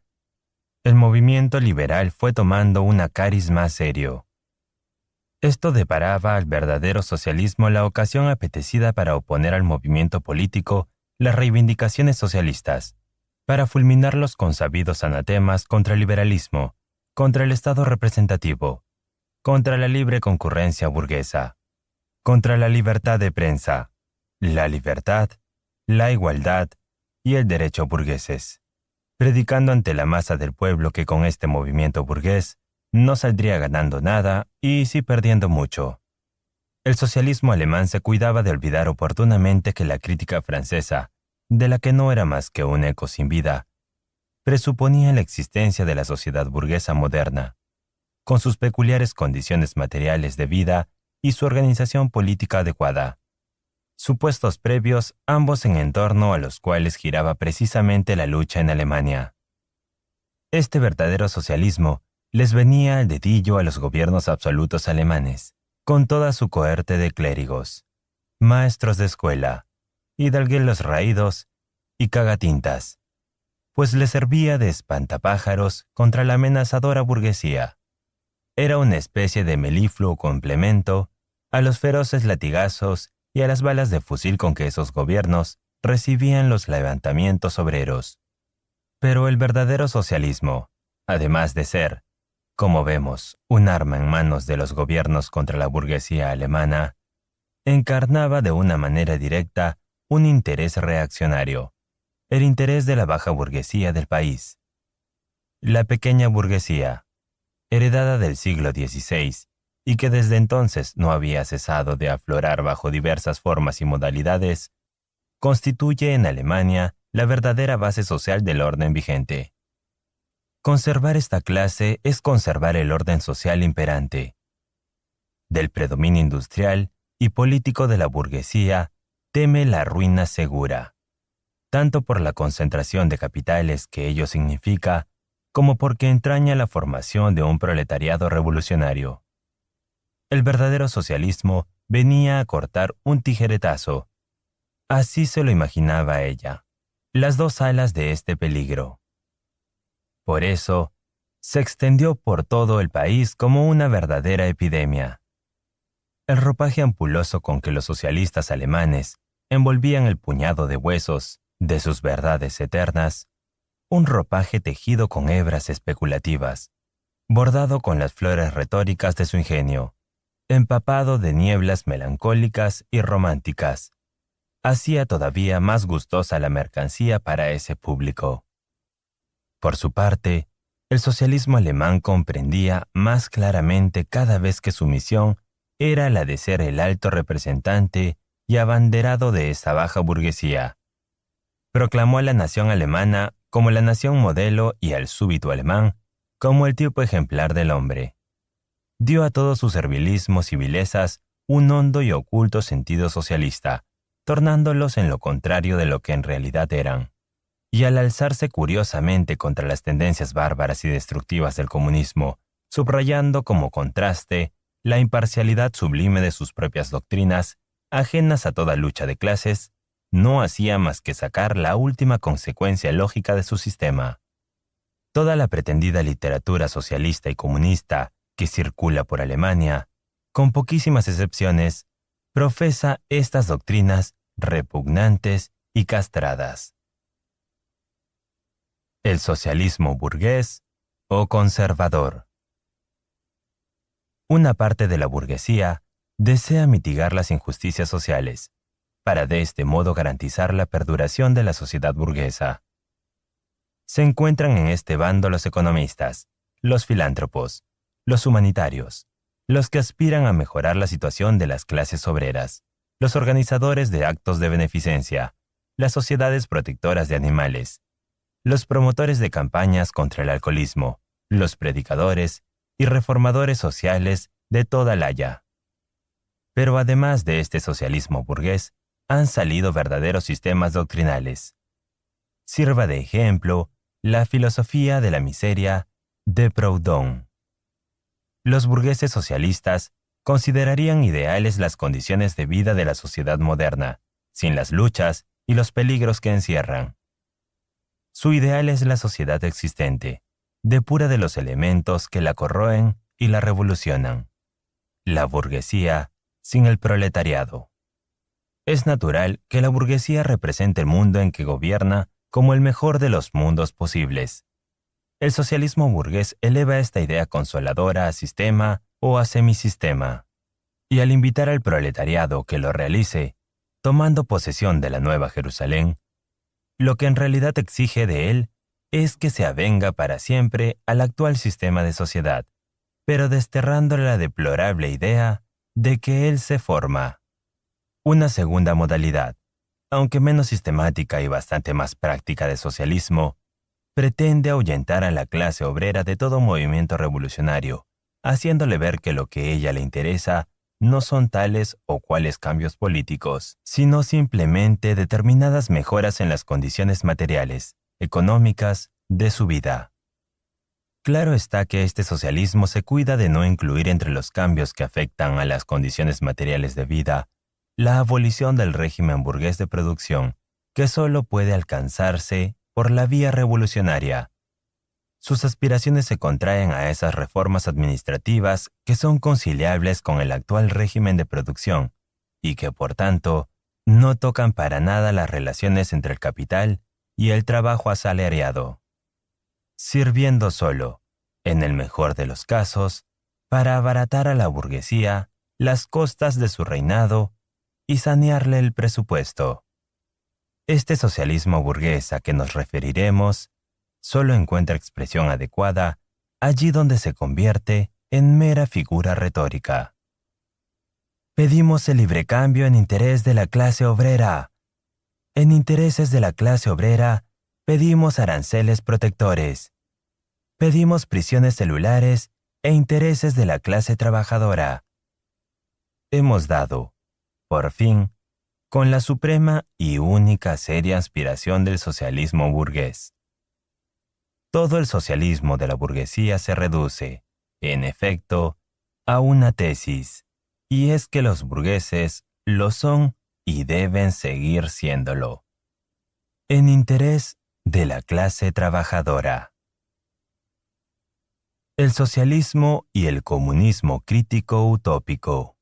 el movimiento liberal fue tomando un cariz más serio. Esto deparaba al verdadero socialismo la ocasión apetecida para oponer al movimiento político las reivindicaciones socialistas, para fulminar los consabidos anatemas contra el liberalismo, contra el Estado representativo, contra la libre concurrencia burguesa, contra la libertad de prensa, la libertad, la igualdad y el derecho burgueses, predicando ante la masa del pueblo que con este movimiento burgués no saldría ganando nada y sí perdiendo mucho. El socialismo alemán se cuidaba de olvidar oportunamente que la crítica francesa, de la que no era más que un eco sin vida, presuponía la existencia de la sociedad burguesa moderna, con sus peculiares condiciones materiales de vida y su organización política adecuada, supuestos previos ambos en torno a los cuales giraba precisamente la lucha en Alemania. Este verdadero socialismo les venía al dedillo a los gobiernos absolutos alemanes, con toda su cohorte de clérigos, maestros de escuela, hidalgueros raídos y cagatintas, pues les servía de espantapájaros contra la amenazadora burguesía. Era una especie de melifluo complemento a los feroces latigazos y a las balas de fusil con que esos gobiernos recibían los levantamientos obreros. Pero el verdadero socialismo, además de ser, como vemos, un arma en manos de los gobiernos contra la burguesía alemana, encarnaba de una manera directa un interés reaccionario, el interés de la baja burguesía del país. La pequeña burguesía, heredada del siglo XVI y que desde entonces no había cesado de aflorar bajo diversas formas y modalidades, constituye en Alemania la verdadera base social del orden vigente. Conservar esta clase es conservar el orden social imperante. Del predominio industrial y político de la burguesía teme la ruina segura, tanto por la concentración de capitales que ello significa, como porque entraña la formación de un proletariado revolucionario. El verdadero socialismo venía a cortar un tijeretazo. Así se lo imaginaba ella, las dos alas de este peligro. Por eso, se extendió por todo el país como una verdadera epidemia. El ropaje ampuloso con que los socialistas alemanes envolvían el puñado de huesos de sus verdades eternas, un ropaje tejido con hebras especulativas, bordado con las flores retóricas de su ingenio, empapado de nieblas melancólicas y románticas, hacía todavía más gustosa la mercancía para ese público. Por su parte, el socialismo alemán comprendía más claramente cada vez que su misión era la de ser el alto representante y abanderado de esa baja burguesía. Proclamó a la nación alemana como la nación modelo y al súbdito alemán como el tipo ejemplar del hombre. Dio a todos sus servilismos y vilezas un hondo y oculto sentido socialista, tornándolos en lo contrario de lo que en realidad eran. Y al alzarse curiosamente contra las tendencias bárbaras y destructivas del comunismo, subrayando como contraste la imparcialidad sublime de sus propias doctrinas, ajenas a toda lucha de clases, no hacía más que sacar la última consecuencia lógica de su sistema. Toda la pretendida literatura socialista y comunista que circula por Alemania, con poquísimas excepciones, profesa estas doctrinas repugnantes y castradas. El socialismo burgués o conservador. Una parte de la burguesía desea mitigar las injusticias sociales, para de este modo garantizar la perduración de la sociedad burguesa. Se encuentran en este bando los economistas, los filántropos, los humanitarios, los que aspiran a mejorar la situación de las clases obreras, los organizadores de actos de beneficencia, las sociedades protectoras de animales, los promotores de campañas contra el alcoholismo, los predicadores y reformadores sociales de toda la haya. Pero además de este socialismo burgués, han salido verdaderos sistemas doctrinales. Sirva de ejemplo la filosofía de la miseria de Proudhon. Los burgueses socialistas considerarían ideales las condiciones de vida de la sociedad moderna, sin las luchas y los peligros que encierran. Su ideal es la sociedad existente, depura de los elementos que la corroen y la revolucionan. La burguesía sin el proletariado. Es natural que la burguesía represente el mundo en que gobierna como el mejor de los mundos posibles. El socialismo burgués eleva esta idea consoladora a sistema o a semisistema. Y al invitar al proletariado que lo realice, tomando posesión de la Nueva Jerusalén, lo que en realidad exige de él es que se avenga para siempre al actual sistema de sociedad, pero desterrando la deplorable idea de que él se forma. Una segunda modalidad, aunque menos sistemática y bastante más práctica de socialismo, pretende ahuyentar a la clase obrera de todo movimiento revolucionario, haciéndole ver que lo que a ella le interesa no son tales o cuales cambios políticos, sino simplemente determinadas mejoras en las condiciones materiales, económicas, de su vida. Claro está que este socialismo se cuida de no incluir entre los cambios que afectan a las condiciones materiales de vida la abolición del régimen burgués de producción, que solo puede alcanzarse por la vía revolucionaria. Sus aspiraciones se contraen a esas reformas administrativas que son conciliables con el actual régimen de producción y que, por tanto, no tocan para nada las relaciones entre el capital y el trabajo asalariado, sirviendo solo, en el mejor de los casos, para abaratar a la burguesía las costas de su reinado y sanearle el presupuesto. Este socialismo burgués a que nos referiremos solo encuentra expresión adecuada allí donde se convierte en mera figura retórica. Pedimos el libre cambio en interés de la clase obrera. En intereses de la clase obrera, pedimos aranceles protectores. Pedimos prisiones celulares e intereses de la clase trabajadora. Hemos dado, por fin, con la suprema y única seria aspiración del socialismo burgués. Todo el socialismo de la burguesía se reduce, en efecto, a una tesis, y es que los burgueses lo son y deben seguir siéndolo, en interés de la clase trabajadora. El socialismo y el comunismo crítico utópico.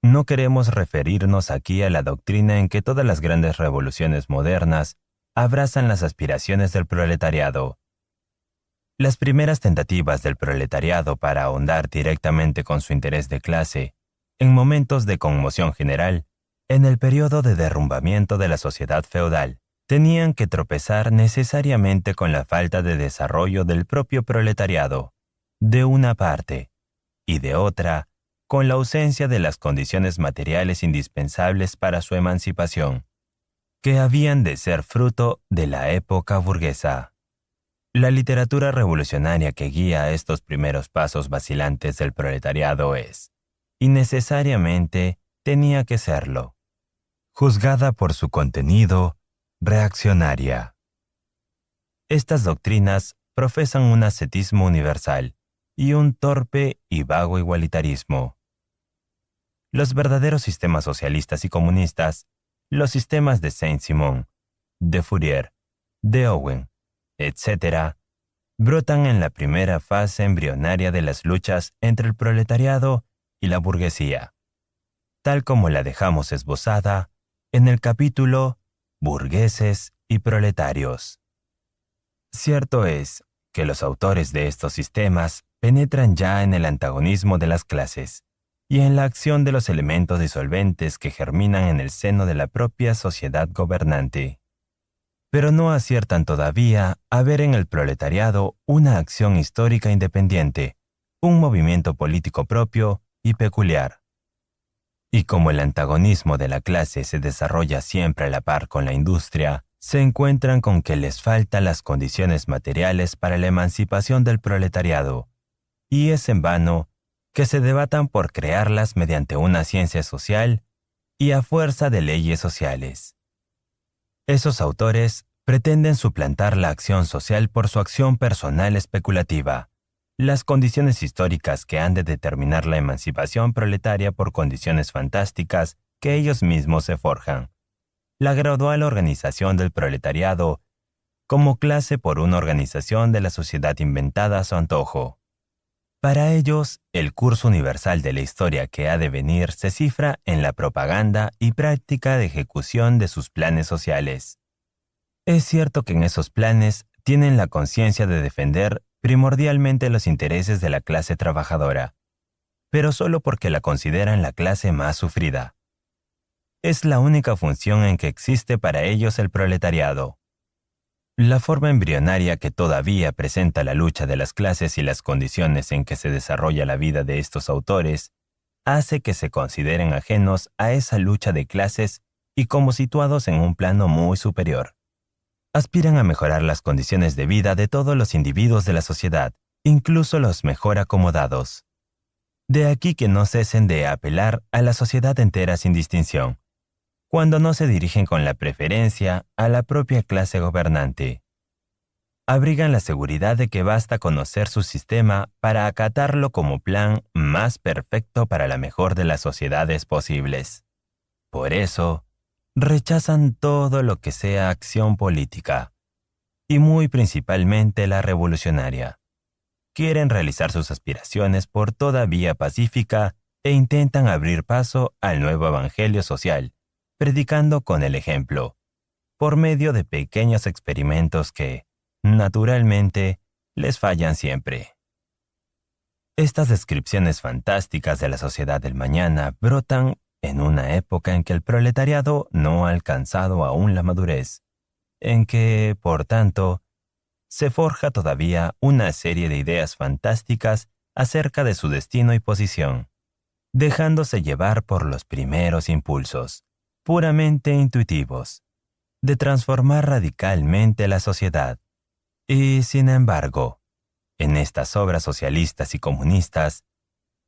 No queremos referirnos aquí a la doctrina en que todas las grandes revoluciones modernas abrazan las aspiraciones del proletariado. Las primeras tentativas del proletariado para ahondar directamente con su interés de clase, en momentos de conmoción general, en el periodo de derrumbamiento de la sociedad feudal, tenían que tropezar necesariamente con la falta de desarrollo del propio proletariado, de una parte, y de otra, con la ausencia de las condiciones materiales indispensables para su emancipación, que habían de ser fruto de la época burguesa. La literatura revolucionaria que guía estos primeros pasos vacilantes del proletariado es, y necesariamente tenía que serlo, juzgada por su contenido, reaccionaria. Estas doctrinas profesan un ascetismo universal y un torpe y vago igualitarismo. Los verdaderos sistemas socialistas y comunistas, los sistemas de Saint-Simon, de Fourier, de Owen, etc., brotan en la primera fase embrionaria de las luchas entre el proletariado y la burguesía, tal como la dejamos esbozada en el capítulo Burgueses y proletarios. Cierto es que los autores de estos sistemas penetran ya en el antagonismo de las clases y en la acción de los elementos disolventes que germinan en el seno de la propia sociedad gobernante. Pero no aciertan todavía a ver en el proletariado una acción histórica independiente, un movimiento político propio y peculiar. Y como el antagonismo de la clase se desarrolla siempre a la par con la industria, se encuentran con que les faltan las condiciones materiales para la emancipación del proletariado, y es en vano que se debatan por crearlas mediante una ciencia social y a fuerza de leyes sociales. Esos autores pretenden suplantar la acción social por su acción personal especulativa, las condiciones históricas que han de determinar la emancipación proletaria por condiciones fantásticas que ellos mismos se forjan, la gradual organización del proletariado como clase por una organización de la sociedad inventada a su antojo. Para ellos, el curso universal de la historia que ha de venir se cifra en la propaganda y práctica de ejecución de sus planes sociales. Es cierto que en esos planes tienen la conciencia de defender primordialmente los intereses de la clase trabajadora, pero solo porque la consideran la clase más sufrida. Es la única función en que existe para ellos el proletariado. La forma embrionaria que todavía presenta la lucha de las clases y las condiciones en que se desarrolla la vida de estos autores hace que se consideren ajenos a esa lucha de clases y como situados en un plano muy superior. Aspiran a mejorar las condiciones de vida de todos los individuos de la sociedad, incluso los mejor acomodados. De aquí que no cesen de apelar a la sociedad entera sin distinción, cuando no se dirigen con la preferencia a la propia clase gobernante. Abrigan la seguridad de que basta conocer su sistema para acatarlo como plan más perfecto para la mejor de las sociedades posibles. Por eso, rechazan todo lo que sea acción política, y muy principalmente la revolucionaria. Quieren realizar sus aspiraciones por toda vía pacífica e intentan abrir paso al nuevo evangelio social, predicando con el ejemplo, por medio de pequeños experimentos que, naturalmente, les fallan siempre. Estas descripciones fantásticas de la sociedad del mañana brotan en una época en que el proletariado no ha alcanzado aún la madurez, en que, por tanto, se forja todavía una serie de ideas fantásticas acerca de su destino y posición, dejándose llevar por los primeros impulsos, puramente intuitivos, de transformar radicalmente la sociedad. Y, sin embargo, en estas obras socialistas y comunistas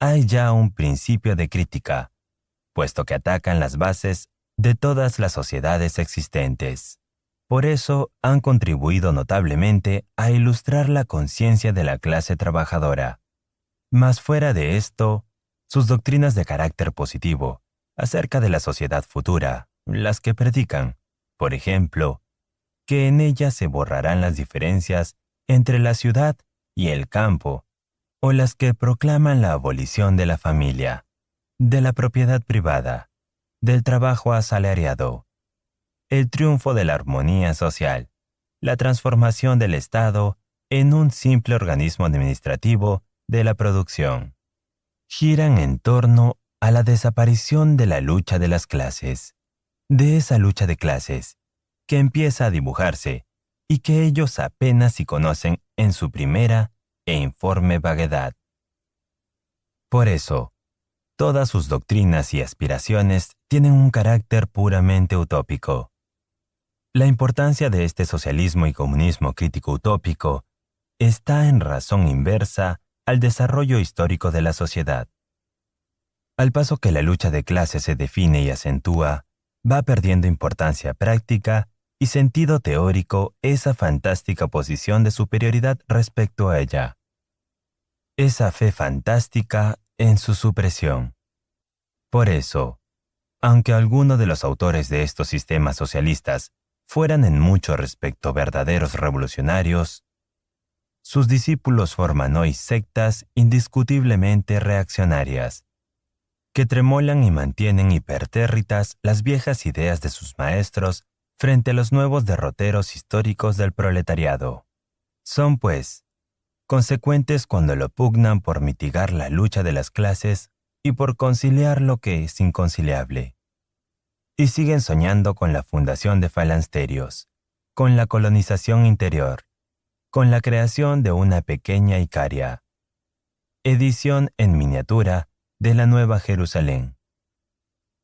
hay ya un principio de crítica, puesto que atacan las bases de todas las sociedades existentes. Por eso han contribuido notablemente a ilustrar la conciencia de la clase trabajadora. Mas fuera de esto, sus doctrinas de carácter positivo acerca de la sociedad futura, las que predican, por ejemplo, que en ella se borrarán las diferencias entre la ciudad y el campo, o las que proclaman la abolición de la familia, de la propiedad privada, del trabajo asalariado, el triunfo de la armonía social, la transformación del Estado en un simple organismo administrativo de la producción. Giran en torno a la desaparición de la lucha de las clases, de esa lucha de clases que empieza a dibujarse y que ellos apenas si conocen en su primera e informe vaguedad. Por eso, todas sus doctrinas y aspiraciones tienen un carácter puramente utópico. La importancia de este socialismo y comunismo crítico utópico está en razón inversa al desarrollo histórico de la sociedad. Al paso que la lucha de clases se define y acentúa, va perdiendo importancia práctica y sentido teórico esa fantástica posición de superioridad respecto a ella. Esa fe fantástica en su supresión. Por eso, aunque algunos de los autores de estos sistemas socialistas fueran en mucho respecto verdaderos revolucionarios, sus discípulos forman hoy sectas indiscutiblemente reaccionarias, que tremolan y mantienen hipertérritas las viejas ideas de sus maestros frente a los nuevos derroteros históricos del proletariado. Son, pues, consecuentes cuando lo pugnan por mitigar la lucha de las clases y por conciliar lo que es inconciliable. Y siguen soñando con la fundación de falansterios, con la colonización interior, con la creación de una pequeña Icaria, edición en miniatura de la Nueva Jerusalén.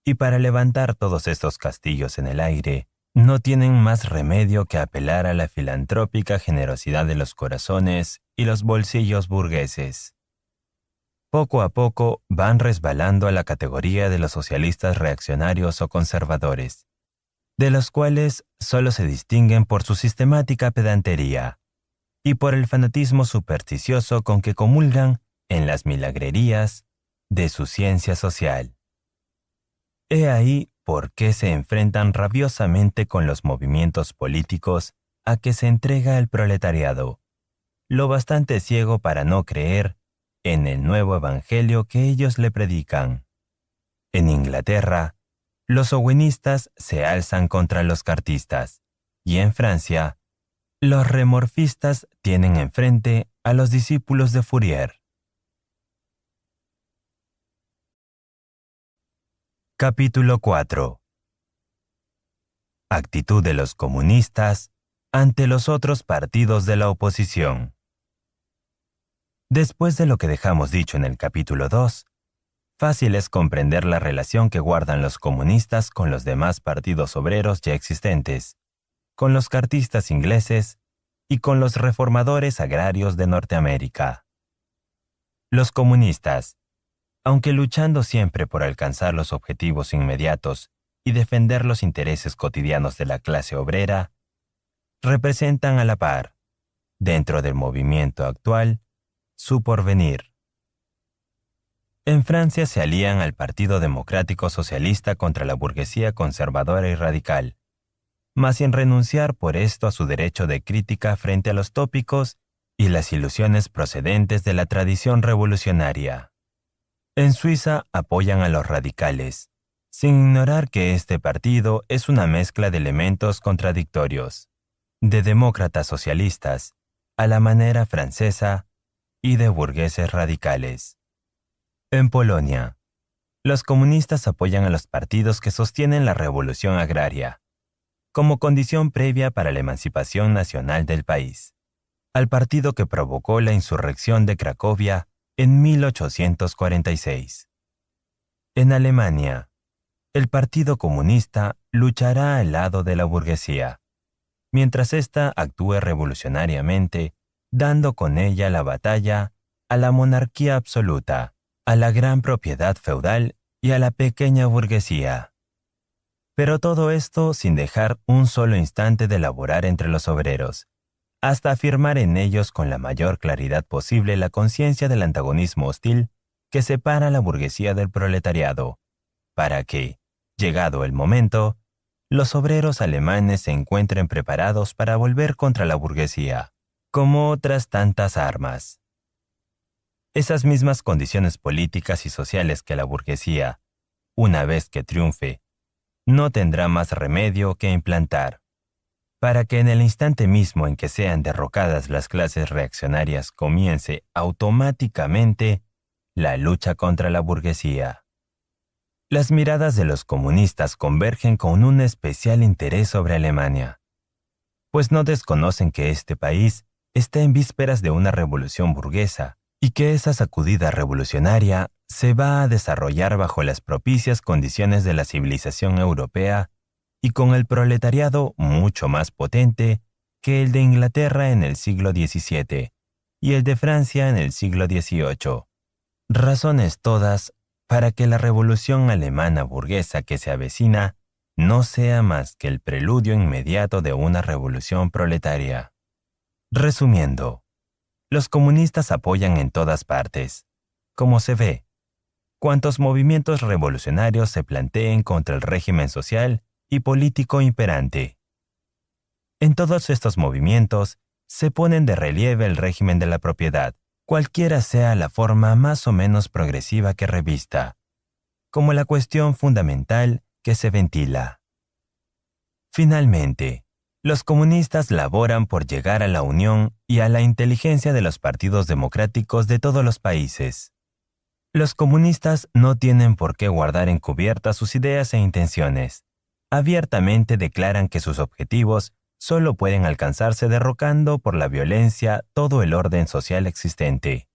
Y para levantar todos estos castillos en el aire, no tienen más remedio que apelar a la filantrópica generosidad de los corazones y los bolsillos burgueses. Poco a poco van resbalando a la categoría de los socialistas reaccionarios o conservadores, de los cuales solo se distinguen por su sistemática pedantería y por el fanatismo supersticioso con que comulgan en las milagrerías de su ciencia social. He ahí por qué se enfrentan rabiosamente con los movimientos políticos a que se entrega el proletariado, lo bastante ciego para no creer en el nuevo evangelio que ellos le predican. En Inglaterra, los owenistas se alzan contra los cartistas, y en Francia, los remorfistas tienen enfrente a los discípulos de Fourier. Capítulo 4. Actitud de los comunistas ante los otros partidos de la oposición. Después de lo que dejamos dicho en el capítulo 2, Fácil es comprender la relación que guardan los comunistas con los demás partidos obreros ya existentes, con los cartistas ingleses y con los reformadores agrarios de Norteamérica. Los comunistas, aunque luchando siempre por alcanzar los objetivos inmediatos y defender los intereses cotidianos de la clase obrera, representan a la par, dentro del movimiento actual, su porvenir. En Francia se alían al Partido Democrático Socialista contra la burguesía conservadora y radical, mas sin renunciar por esto a su derecho de crítica frente a los tópicos y las ilusiones procedentes de la tradición revolucionaria. En Suiza apoyan a los radicales, sin ignorar que este partido es una mezcla de elementos contradictorios, de demócratas socialistas, a la manera francesa, y de burgueses radicales. En Polonia, los comunistas apoyan a los partidos que sostienen la revolución agraria, como condición previa para la emancipación nacional del país, al partido que provocó la insurrección de Cracovia en 1846. En Alemania, el Partido Comunista luchará al lado de la burguesía, mientras ésta actúe revolucionariamente, dando con ella la batalla a la monarquía absoluta, a la gran propiedad feudal y a la pequeña burguesía. Pero todo esto sin dejar un solo instante de laborar entre los obreros, hasta afirmar en ellos con la mayor claridad posible la conciencia del antagonismo hostil que separa a la burguesía del proletariado, para que, llegado el momento, los obreros alemanes se encuentren preparados para volver contra la burguesía, como otras tantas armas. Esas mismas condiciones políticas y sociales que la burguesía, una vez que triunfe, no tendrá más remedio que implantar, para que en el instante mismo en que sean derrocadas las clases reaccionarias comience automáticamente la lucha contra la burguesía. Las miradas de los comunistas convergen con un especial interés sobre Alemania, pues no desconocen que este país está en vísperas de una revolución burguesa y que esa sacudida revolucionaria se va a desarrollar bajo las propicias condiciones de la civilización europea y con el proletariado mucho más potente que el de Inglaterra en el siglo XVII y el de Francia en el siglo XVIII. Razones todas para que la revolución alemana burguesa que se avecina no sea más que el preludio inmediato de una revolución proletaria. Resumiendo, los comunistas apoyan en todas partes, como se ve, cuantos movimientos revolucionarios se planteen contra el régimen social y político imperante. En todos estos movimientos se ponen de relieve el régimen de la propiedad, cualquiera sea la forma más o menos progresiva que revista, como la cuestión fundamental que se ventila. Finalmente, los comunistas laboran por llegar a la unión y a la inteligencia de los partidos democráticos de todos los países. Los comunistas no tienen por qué guardar encubiertas sus ideas e intenciones. Abiertamente declaran que sus objetivos solo pueden alcanzarse derrocando por la violencia todo el orden social existente.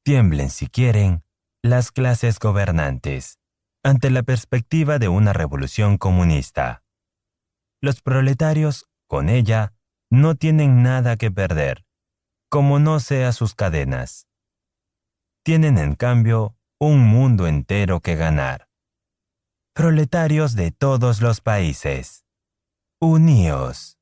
Tiemblen, si quieren, las clases gobernantes ante la perspectiva de una revolución comunista. Los proletarios, con ella, no tienen nada que perder, como no sea sus cadenas. Tienen, en cambio, un mundo entero que ganar. Proletarios de todos los países, uníos.